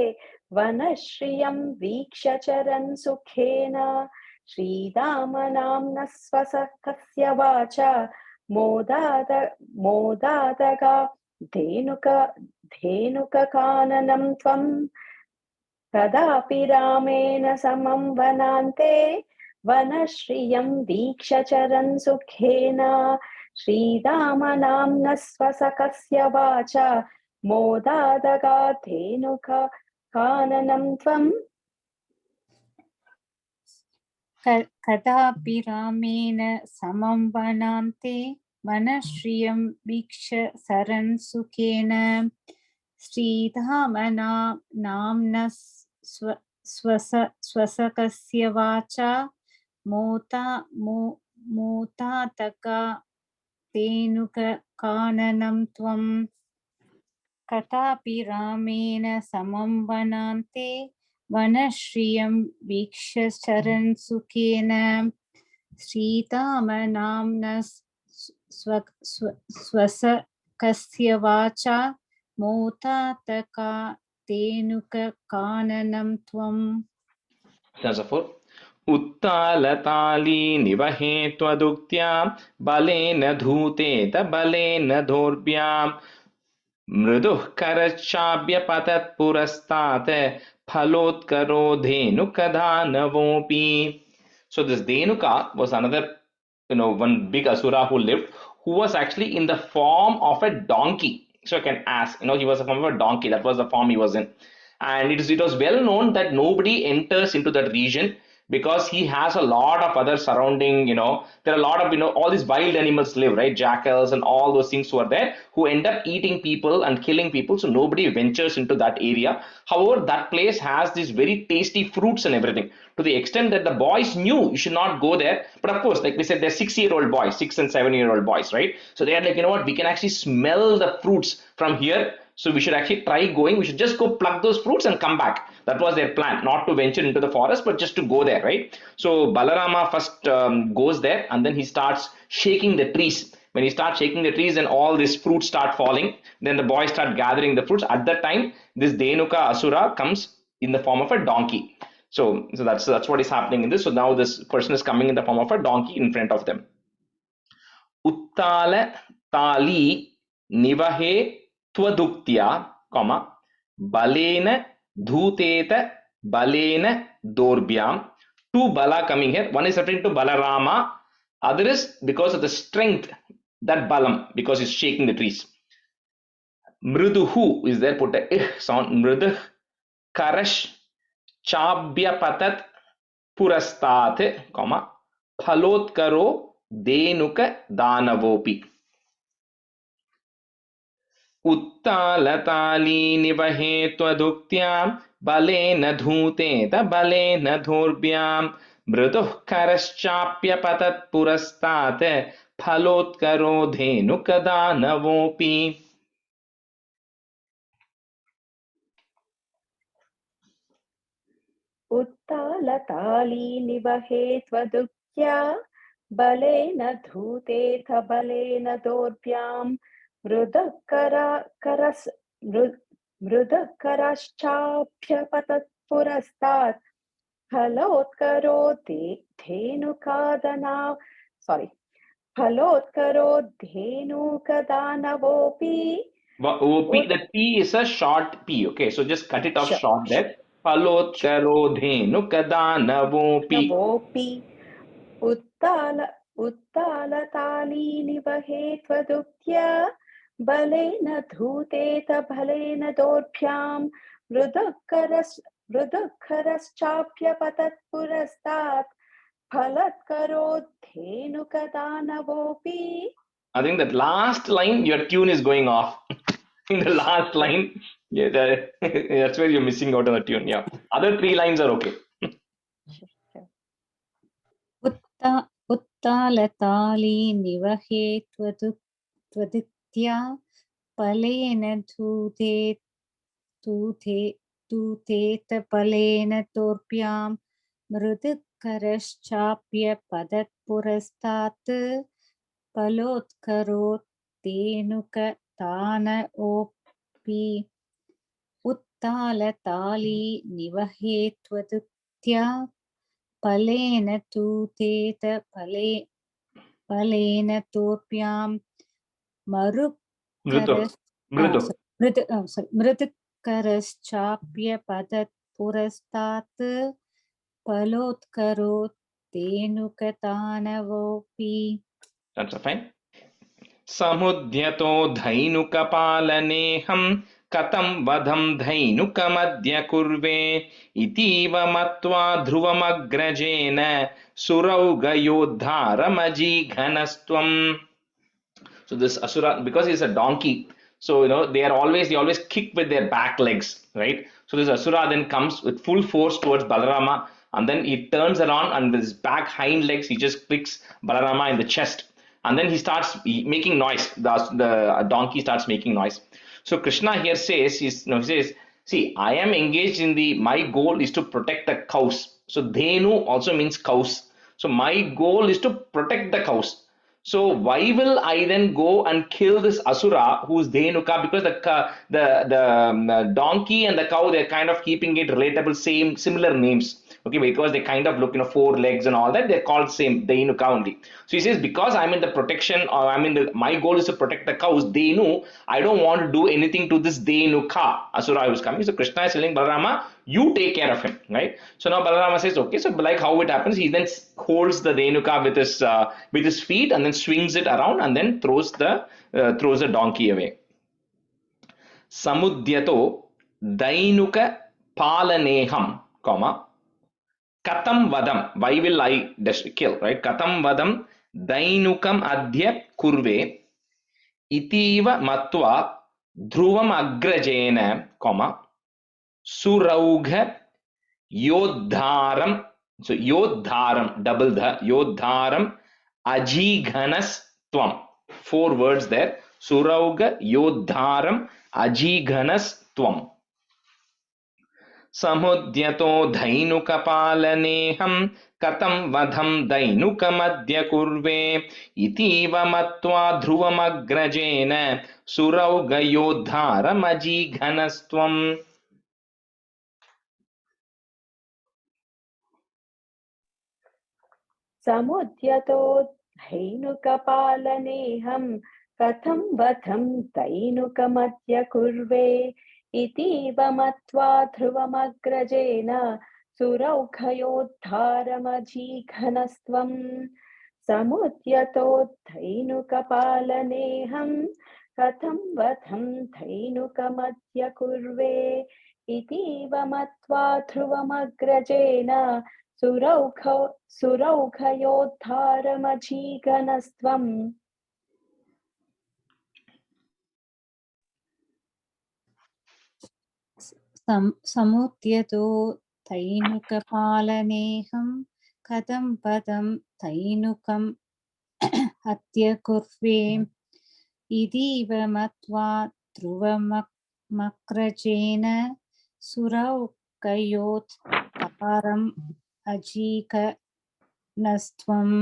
वनश्रियं वीक्ष्य चरन् सुखेन श्रीरामनाम्नः स्वसखस्य वाचा मोदादगा धेनुककाननं त्वं. कदापि रामेण समं वनान्ते वनश्रियं वीक्ष्य चरन् सुखेन श्रीरामनाम्नः स्वसखस्य वाचा मोदादगा धेनुककाननं त्वम्. कदापि रामेण समं वनान्ते वनश्रियं वीक्ष्य सरन् सुखेन श्रीरामनाम्नः स्वसखस्य वाचा मोदादगा धेनुककाननं त्वं. कदापि रामेण समं वनान्ते वनश्रियं वीक्ष्य चरन् सुखेन श्रीरामनाम्नः स्वसखस्य वाचा मोदादगा धेनुककाननं त्वं. Stanza 4. उत्तालताली निवहे त्वदुक्त्या बलेन धूतेत बलेन दोर्भ्यां मृदुः करश्चाभ्यपतत् पुरस्तात् फलोत्करोधेनुकदानवोऽपि. So this Denuka was another, one big asura who lived, who was actually in the form of a donkey. So I can ask, he was a form of a donkey. That was the form he was in. And it was well known that nobody enters into that region because he has a lot of other surrounding, there are a lot of, all these wild animals live, right? Jackals and all those things who are there who end up eating people and killing people. So nobody ventures into that area. However, that place has these very tasty fruits and everything, to the extent that the boys knew you should not go there. But of course, like we said, they're 6-year-old boys, 6 and 7-year-old boys, right? So they are like, what, we can actually smell the fruits from here. So we should actually try going. We should just go pluck those fruits and come back. That was their plan, not to venture into the forest, but just to go there, right? So Balarama first goes there, and then he starts shaking the trees. When he starts shaking the trees, and all these fruits start falling, then the boys start gathering the fruits. At that time, this Denuka Asura comes in the form of a donkey. So that's what is happening in this. So now this person is coming in the form of a donkey in front of them. Uttala tali nivahe tvaduktya, balena dhuteta balena dorbhyam. Two bala coming here. One is referring to Balarama. Other is because of the strength, that balam, because he's shaking the trees. Mruduhu is there, put a sound. Mruduh karash chabhyapatat purastat, phalotkaro denuka danavopi. उत्तालताली निवहे त्वदुक्त्या बलेन धूतेत बलेन धूर्भ्यां मृदुः करश्चाप्यपतत् पुरस्तात् फलोत्करोधेनुकदानवोऽपि. उत्तालताली निवहे त्वदुक्त्या बलेन धूतेथ बलेन दोर्भ्यां मृदुकरश्चाभ्यपतत् पुरस्तात् फलोत्करोधेनुकदानवोऽपि. OP, the T is a short P, okay? So just cut it off short there. Falotkarodhenukadanopi. नवोऽपि उत्तालताली निवहे त्वदुक्त्या बलेन धूतेत बलेन दोर्भ्यां मृदुकरश्चाप्यपतत् पुरस्तात् फलोत्करोधेनुकदानवोऽपि. I think that last line, your tune is going off. In the last line, yeah, that's where you're missing out on the tune. Yeah, other three lines are okay. उत्तालताली निवहे त्वदुक्त्या बलेन धूतेत बलेन दोर्भ्यां मृदुकरश्चाप्यपतत् पुरस्तात् फलोत्करोधेनुकदानवोऽपि. उत्तालताली निवहे त्वदुक्त्या बलेन धूतेत बलेन दोर्भ्यां मृदुकरश्चाप्यपतत् पुरस्तात् फलोत्करोधेनुकदानवोऽपि. That's fine. Samudhyato dhainukapalaneham katam vadham dhainukamadhya kurve itiva matva dhruvamagrajena suraugayodharamajighanastvam. So this asura, because he's a donkey, so they always kick with their back legs, right? So this asura then comes with full force towards Balarama, and then he turns around, and with his back hind legs he just kicks Balarama in the chest, and then he starts making noise. The donkey starts making noise. So Krishna here says, he says, see, I am engaged in my goal is to protect the cows. So Dhenu also means cows. So my goal is to protect the cows. So why will I then go and kill this asura who's Dhenuka? Because the donkey and the cow, they're kind of keeping it relatable, similar names. Okay, because they kind of look, 4 legs and all that, they're called same Dainuka only. So he says, because I'm in the protection, or my goal is to protect the cows, Dainu, I don't want to do anything to this Dainuka Asura who's coming. So Krishna is telling Balarama, you take care of him, right? So now Balarama says, okay, so like how it happens, he then holds the Dainuka with his feet and then swings it around and then throws the donkey away. Samudyato Dainuka Palaneham, comma, Katam Vadam, why will I kill, right? Katam Vadam Dainukam Adhya Kurve Itiva Matva Dhruvam Agrajena, comma, Suraugha Yodharam, so Yodharam, double the Yodharam Ajighanas Tvam. 4 words there. Surauga Yodharam Ajighanas Tvam. Samudyato Dhainukapalaneham Katam Vadham Dainukamadya Kurve Itiva Matva Dhruvamagrajena Surauga Yodharam Ajighanas Tvam. समुद्यतो धैनुकपालनेऽहं कथं वधं दैनुकमद्य कुर्वे इतीव मत्वा ध्रुवमग्रजेन सुरौघयोद्धारमजीघनस्त्वम् समुद्यतो धैनुकपालनेऽहं कथं वधं धैनुकमद्य कुर्वे इतीव मत्वा ध्रुवमग्रजेन सुरौघयोद्धारमजीघनस्त्वम् समुद्यतो धैनुकपालनेऽहं कथं पदं धैनुकम् हत्य कुर्वे इतीव मत्वा ध्रुवमग्रजेन सुरौघयोद्धारम् अजीघनस्त्वम्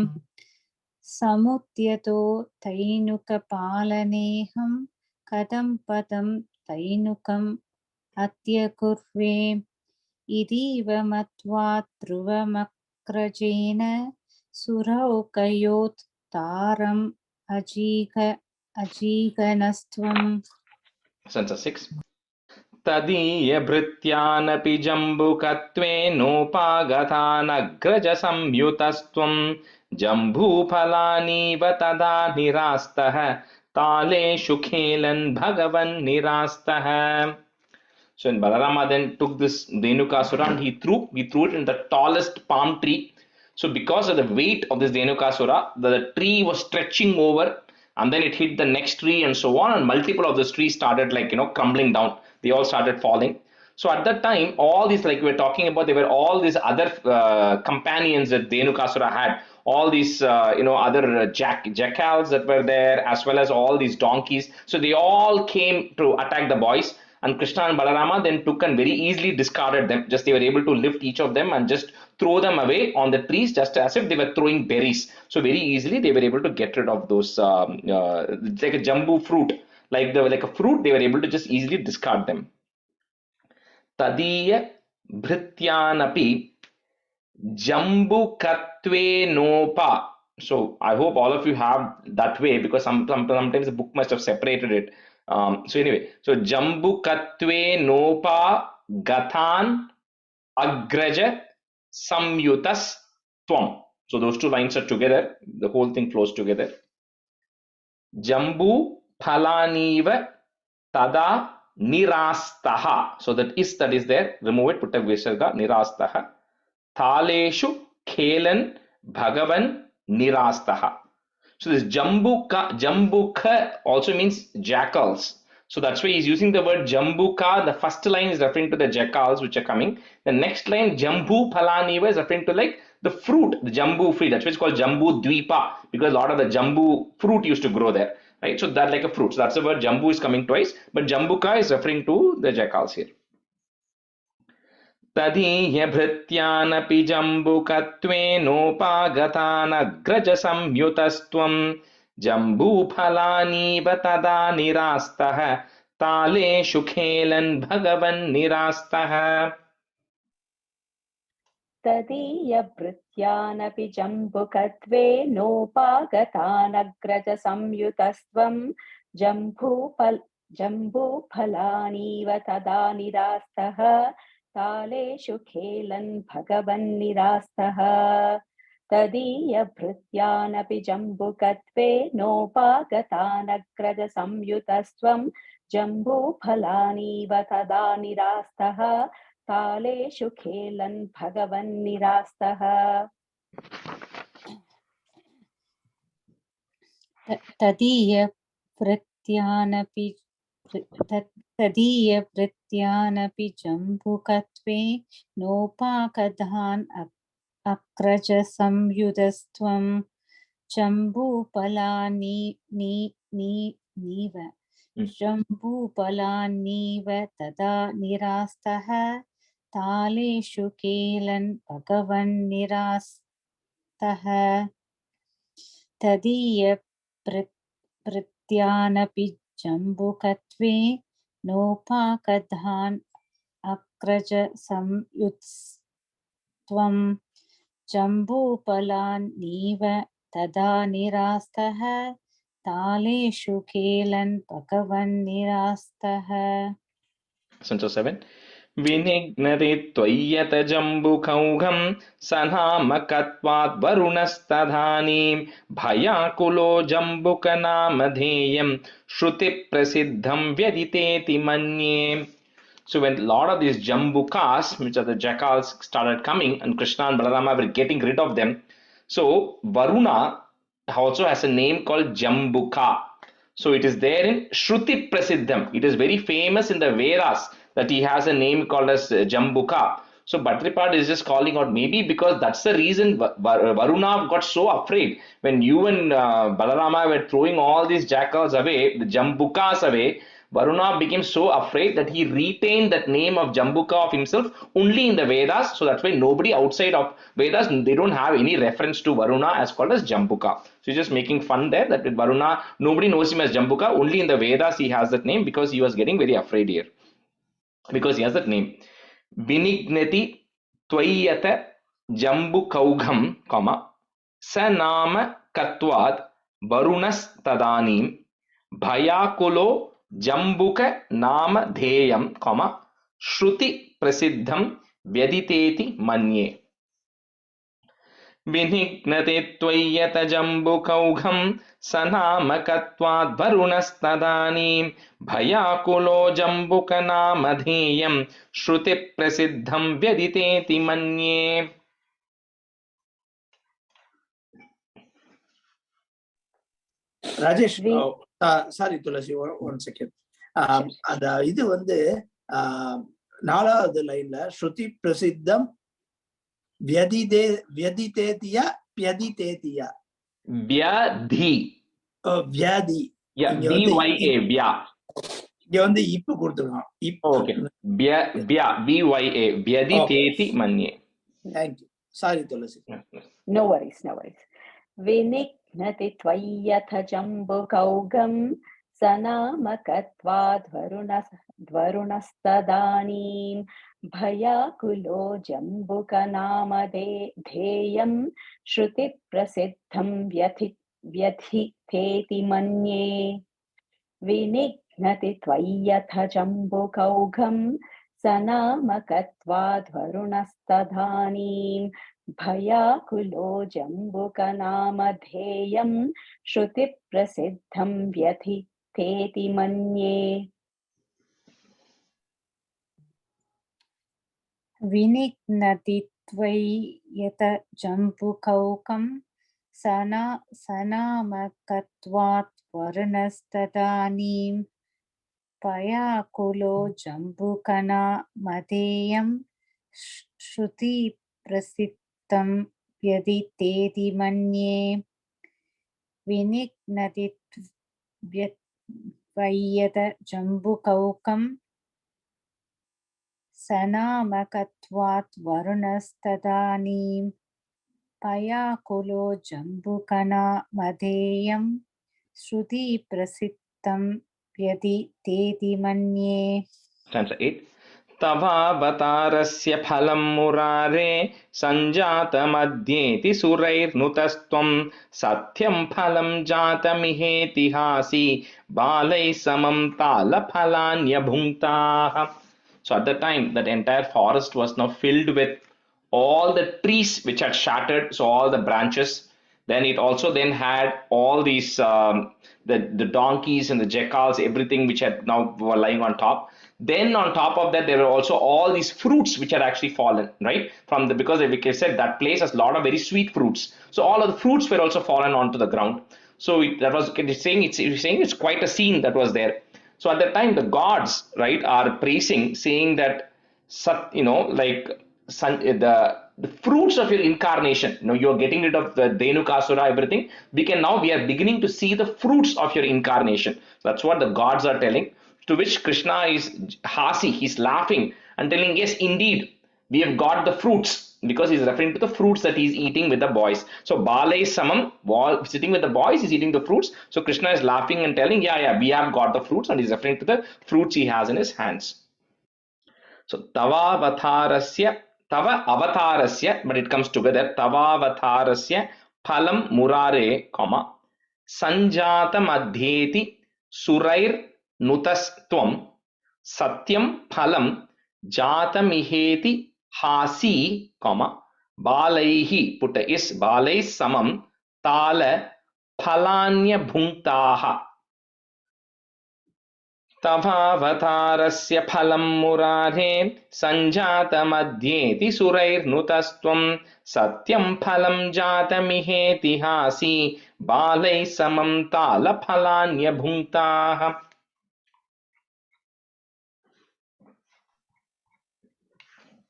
समुद्यतो धैनुकपालनेऽहं कथं पदं धैनुकम् हत्य कुर्वे इतीव मत्वा ध्रुवमग्रजेन सुरौघयोद्धारम् अजीघनस्त्वम्. Stanza 6. तदीयभृत्यानपि जम्बुकत्वेनोपागतानग्रजसंयुतस्त्वं जम्बूफलानीव तदा निरास्तः तालेषु खेलन् भगवन् निरास्तः. So when Balarama then took this Dhenukasura and he threw it in the tallest palm tree. So because of the weight of this Dhenukasura, the tree was stretching over and then it hit the next tree and so on, and multiple of those trees started crumbling down. They all started falling. So at that time, all these, like we were talking about, there were all these other companions that Dhenukasura had. All these other jackals that were there, as well as all these donkeys. So they all came to attack the boys. And Krishna and Balarama then took and very easily discarded them. Just they were able to lift each of them and just throw them away on the trees, just as if they were throwing berries. So very easily they were able to get rid of those, like a jumbo fruit, like a fruit. They were able to just easily discard them. Tadiya bhrityanapi jambukatve nopa. So I hope all of you have that way, because sometimes the book must have separated it. So anyway, so Jambukatve Nopa Gathan Agraja Samyutas Tvam. So those 2 lines are together, the whole thing flows together. Jambu Phalaniva Tada Nirastaha. So that is there, remove it, put a Visarga, Nirastaha. Thaleshu Khelan Bhagavan Nirastaha. So this Jambuka also means jackals. So that's why he's using the word Jambuka. The first line is referring to the jackals which are coming. The next line, Jambu Phalaniva, is referring to like the fruit, the Jambu fruit. That's why it's called Jambu Dvipa, because a lot of the Jambu fruit used to grow there, right? So that like a fruit. So that's the word Jambu is coming twice, but Jambuka is referring to the jackals here. तदीयभृत्यानपि जम्बुकत्वेनोपागतानग्रजसंयुतस्त्वं जम्बूफलानीव तदा निरास्तः तालेषु खेलन् भगवन् निरास्तः. तदीयभृत्यानपि जम्बुकत्वे नोपागतानग्रजसंयुतस्त्वं जम्बूफलानीव तदा निरास्तः तालेषु खेलन् भगवन्निरास्तः तदीयभृत्यानपि जम्बुकत्वे नोपागतानग्रजसंयुतस्त्वं जम्बूफलानीव तदा निरास्तः तालेषु खेलन् भगवन्निरास्तः तदीयभृत्यानपि जम्बुकत्वे नोपाकधान् अग्रजसंयुतस्त्वं जम्बूफलानीव तदा निरास्तः तालेषु खेलन् भगवन्निरास्तः तदीयभृत्यानपि जम्बुकत्वे नोपाकधान् अग्रजसंयुतस्त्वं जम्बूफलानीव तदा निरास्तः तालेषु खेलन् भगवन्निरास्तः. Stanza 7. Vinignati त्वय्यत जम्बुकौघं सनामकत्वात् वरुणस्तदानीं भयाकुलो जम्बुकनामधेयं श्रुतिप्रसिद्धं व्यदितेति मन्ये. So when a lot of these jambukas, which are the jackals, started coming, and Krishna and Balarama were getting rid of them, so Varuna also has a name called Jambuka. So it is there in Shruti Prasiddham. It is very famous in the Vedas that he has a name called as Jambuka. So Bhatripad is just calling out, maybe because that's the reason Varuna got so afraid when you and Balarama were throwing all these jackals away, the Jambukas away. Varuna became so afraid that he retained that name of Jambuka of himself only in the Vedas. So that's why nobody outside of Vedas, they don't have any reference to Varuna as called as Jambuka. So he's just making fun there that with Varuna, nobody knows him as Jambuka. Only in the Vedas he has that name because he was getting very afraid here. Because he has that name. Binignati Tvayata Jambukaugham, Sanama Katvad Varunas Tadanim Bhayakulo Jambuka Nama Dheyam, Shruti Prasiddham Vyaditeti Manye. Vinignati Tvayata Jambukaugham Sanamakatvad Varunastadanim Bhayakulo Jambuka Nama Dheyam Shruti Prasiddham Vyaditeti Manye. Rajesh, sorry Tulasi, one second. அந்த இது வந்து நாலாவது லைன்ல ஸ்ருதி பிரசித்தம் வியதிதேதியா வியதிதேதியா வியாதி வியாதி இங்க வந்து இப்ப கொடுத்துருக்கோம். Okay BYA வியதிதேதி மன்யே. Thank you. Sorry Tulasi. No worries, no worries. Vinignati tvayyath jambukaugham sanamakatvad varunastadanim bhayakulo jambukanamade-dheyam shruti prasiddham vyadhiteti manye. Vinignati tvayyath jambukaugham sanamakatvad varunastadanim Bhayakulo Jambukanama-dheyam Shruti Prasiddham Vyadhiteti Manye. Vinignati Tvayata Jambukaugham Sanamakatvat Varunastadanim Bhayakulo Jambukanama-dheyam Shruti Prasiddham Vyaditeti Manye. Vinignati Tvayata Jambukaugham Sanamakatvat Varunastadanim Bhayakulo Jambukanama-dheyam Shruti Prasiddham Vyaditeti Manye. Stanza 8. तवावतारस्य फलं मुरारे सञ्जातमद्येति सुरैर्नुतस्त्वं सत्यं फलं जातमिहेतिहासी बालैः समं तालफलान्यभुङ्क्ताः. So at the time, that entire forest was now filled with all the trees which had shattered, so all the branches. Then it also then had all these the donkeys and the jackals, everything which had now were lying on top. Then on top of that, there were also all these fruits which had actually fallen, right? From the, because like I said, that place has a lot of very sweet fruits. So all of the fruits were also fallen onto the ground. So that was saying it's quite a scene that was there. So at that time, the gods, right, are praising, saying that, like the fruits of your incarnation, you're getting rid of the Dhenukasura, everything. We are beginning to see the fruits of your incarnation. That's what the gods are telling. To which Krishna is hasi, he's laughing and telling, yes, indeed, we have got the fruits, because he's referring to the fruits that he's eating with the boys. So Balai Samam, while sitting with the boys, he's eating the fruits. So Krishna is laughing and telling, yeah, we have got the fruits, and he's referring to the fruits he has in his hands. So Tava avatarasya, but it comes together. Tava avatarasya phalam murare, comma, sanjata madhyeti surair nutastvam satyam phalam jatamiheti hasi, comma, balaihi, put a is, balai samam tala phalanya bhunktaha. तवावतारस्य फलं मुरारे सञ्जातमद्येति सुरैर्नुतस्त्वं सत्यं फलं जातमिहेतिहासी बालैः समं तालफलान्यभुङ्क्ताः.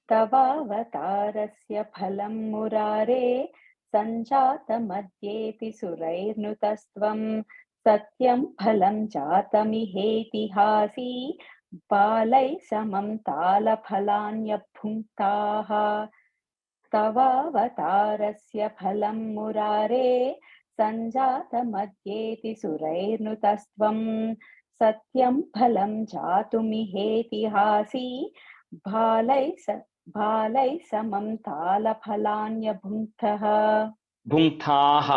तवावतारस्य फलं मुरारे सञ्जातमद्येति सुरैर्नुतस्त्वं सत्यं फलं जातमिहेतिहासी बालैः समं तालफलान्यभुङ्क्ताः. तवावतारस्य फलं मुरारे सञ्जातमद्येति सुरैर्नुतस्त्वं सत्यं फलं जातुमिहेतिहासी बालैः समं तालफलान्यभुङ्क्तः. भुङ्क्ताः.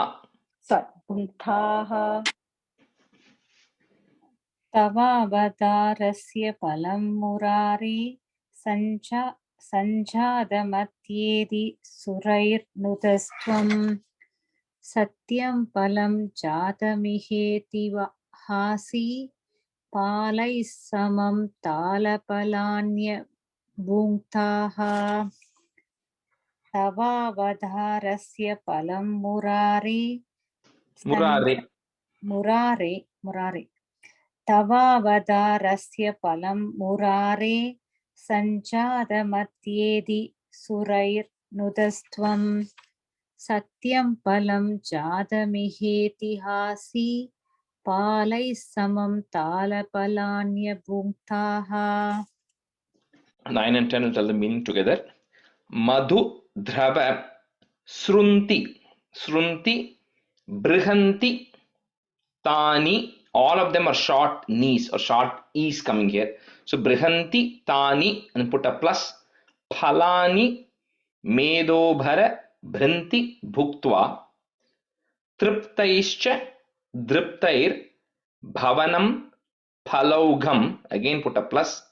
तवावतारस्य फलं मुरारे सञ्जातमद्येति सुरैर्नुतस्त्वं सत्यं फलं जातमिहेतिहासी बालैः समं तालफलान्यभुङ्क्ताः. तवावतारस्य फलं मुरारे तवावतारस्य फलं मुरारे सञ्जातमद्येति सुरैर्नुतस्त्वं सत्यं फलं जातमिहेतिहासी बालैः समं तालफलान्यभुङ्क्ताः. 9 and 10 will tell the meaning together. Madhu dhrava srunti brihanti tani. All of them are short knees or short e's coming here. So brihanti tani, and put a plus. Phalani medobhara bhranti bhuktva triptaischa driptair bhavanam phalaugam, again put a plus.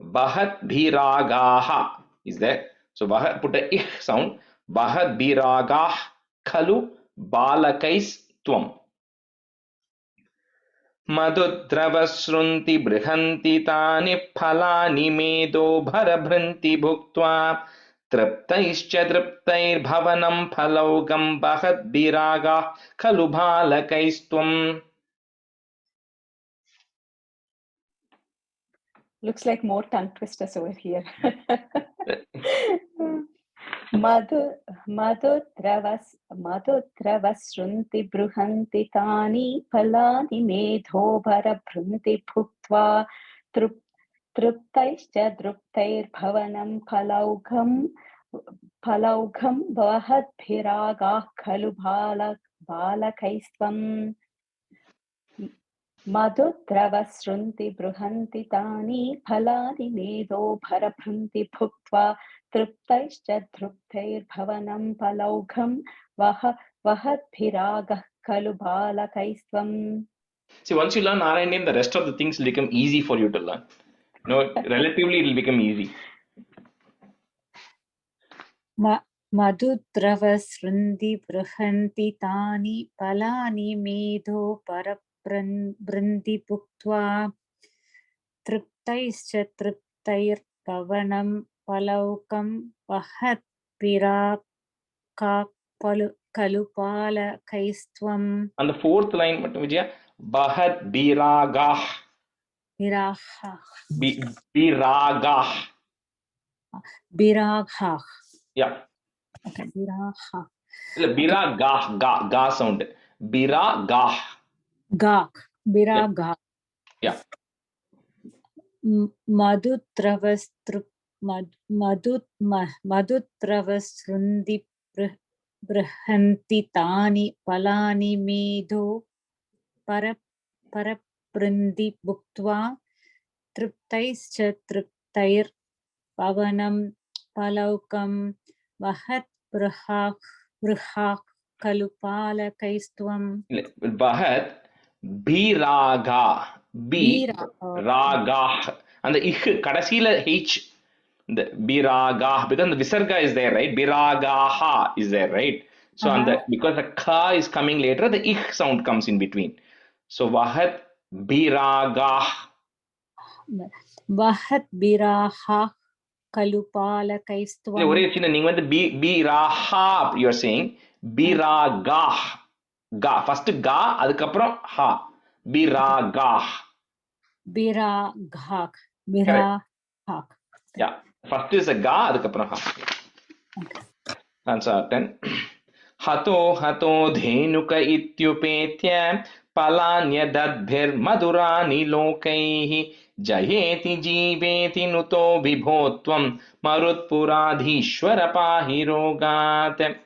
Bahat bhiragaha is there. So bahat, put a ich sound. Bahat bhiragah khalu balakais tvam. मधुद्रवसृन्ति बृहन्ति तानि फलानि मेदो भरभृन्ति भुक्त्वा तृप्तैश्च तृप्तैर्भवनं फलौघं बहद्भिरागाः खलु बालकैस्त्वम्. Looks like more tongue twisters over here. मधुद्रवसृन्ति बृहन्ति तानि फलानि मेधोभरभृन्ति भुक्त्वा तृप्तैश्च तृप्तैर्भवनं फलौघं वहद्भिरागाः खलु बालकैस्त्वम्. मधुद्रवसृन्ति बृहन्ति तानि फलानि मेधो भरभृन्ति भुक्त्वा तृप्तैश्च तृप्तैर्भवनं पलौघं वहद्भिरागः खलु बालकैस्त्वम्. See, once you learn Narayaneeyam, the rest of the things will become easy for you to learn. Relatively it will become easy. मधुद्रवसृन्ति बृहन्ति तानि फलानि मेधो परबृन्ति भुक्त्वा तृप्तैश्च तृप्तैर्भवनं पलौकं खलु बालकैस्त्वम्. And the fourth line, Vijaya, Bahat Biragah. Biragah. Biragah. Yeah. Okay, biragah. Biragah, ga sound. Biragah. Gah. Biragah. Yeah. मधुद्रवसृन्ति बृहन्ति तानि फलानि मेधो परबृन्ति भुक्त्वा तृप्तैश्च तृप्तैर्भवनं पलौकं वहद्भिरागः खलु बालकैस्त्वम्. Bahat Biraga. Biragah. And the ich, kadasila H. The Biragah, because the visarga is there, right? Biragaha is there, right? So and because the ka is coming later, the ich sound comes in between. So Vahat Biragah. Vahadbiraha kalupalakaistvam. Biraha, you're saying. Biragah. Ga. First ga, adukapram ha. Biragah. Biragah. Yeah. First is a ga, adukapram ha. Answer 10. Hato dhenuka ityupetya palanyadadbhir madurani lokaihi jayeti jiveti nuto vibhotvam marutpuradhishwara pahi rogat.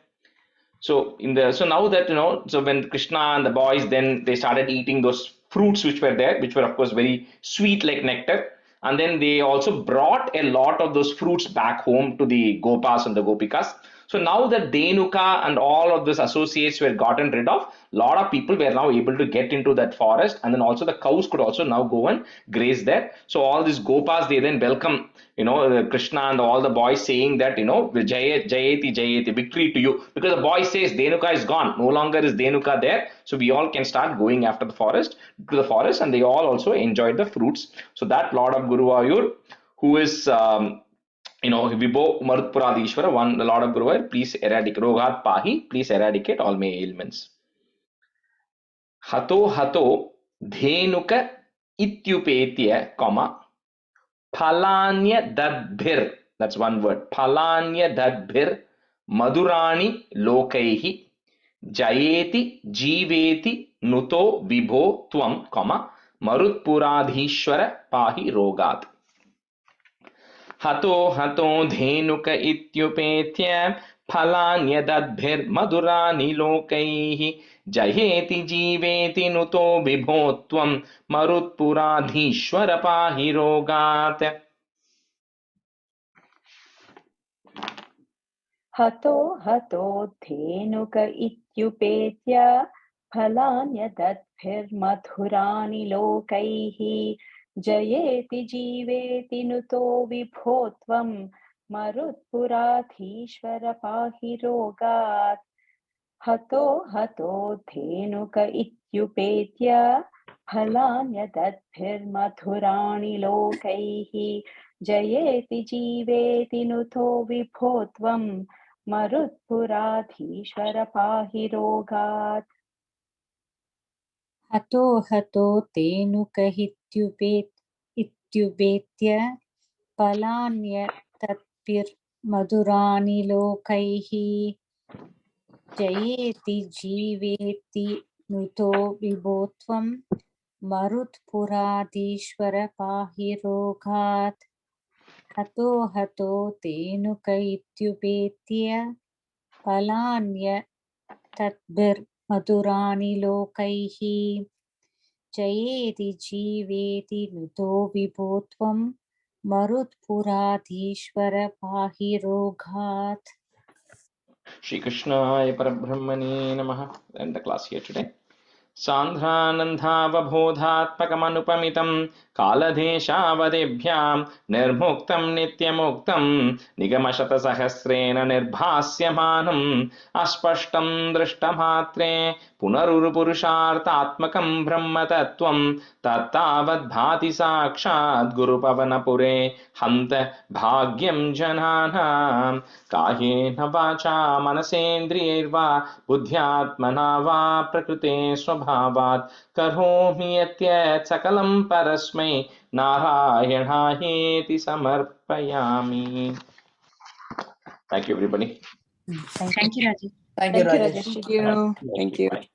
So now that so when Krishna and the boys, then they started eating those fruits which were there, which were of course very sweet like nectar, and then they also brought a lot of those fruits back home to the Gopas and the Gopikas. So now that Dhenuka and all of those associates were gotten rid of, a lot of people were now able to get into that forest, and then also the cows could also now go and graze there. So all these Gopas, they then welcome Krishna and all the boys, saying that Jayeti, victory to you, because the boy says Dhenuka is gone, no longer is Dhenuka there, so we all can start going after the forest, and they all also enjoyed the fruits. So that Lord of Guruvayur, who is Vibho Marutpuradishwara, one the Lord of Guruvayur, please eradicate Rogat Pahi, please eradicate all my ailments. Hato Dhenuka ityupetya, Phalanya dadbhir, that's one word. Phalanya dadbhir madurani lokaihi jayeti jiveti nuto vibho tvam, marutpuradhishwara pahi rogat. Hato dhenuka ityupetya phalanyadadbhir madurani lokaihi jayeti jiveti nuto vibhotvam marutpuradhishwara pahi rogat. Hato dhenuka ityupetya phalanyadadbhir madhurani lokaihi jayeti jiveti nuto vibhotvam marutpuradhishwara pahi rogat. Hato dhenuka ityupetya phalanyadadbhir madhurani lokaihi jayeti jiveti nuto vibhotvam marutpuradhishwara pahi rogat. Hato dhenuka ityupetya palanyadadbhir madurani lokaihi jayeti jiveti nuto vibhotvam marutpuradhishwara pahi rogat. Hato dhenuka ityupetya palanyadadbhir madurani lokaihi जयेति जीवेति नुतो विभो त्वं मरुत्पुराधीश्वर पाहि रोगात्. Shri Krishnaya Parabrahmane Namaha. And the class here today. सान्द्रानन्दावबोधात्मकमनुपमितं कालदेशावदेभ्यां निर्मुक्तं नित्यमुक्तं निगमशतसहस्रेण निर्भास्यमानम् अस्पष्टं दृष्टमात्रे पुनरुरुपुरुषार्थात्मकं ब्रह्मतत्त्वं तत्तावद्भाति साक्षात् गुरुपवनपुरे हन्त भाग्यं जनानां कायेन वाचा मनसेन्द्रियैर्वा बुद्ध्यात्मना वा प्रकृते स्वभावात् करोमि यत् सकलं परस्मै नारायणायेति समर्पयामि. Thank you everybody. Thank you, Rajesh. Thank you, Rajesh. Rajesh. Thank you. Thank you. Bye.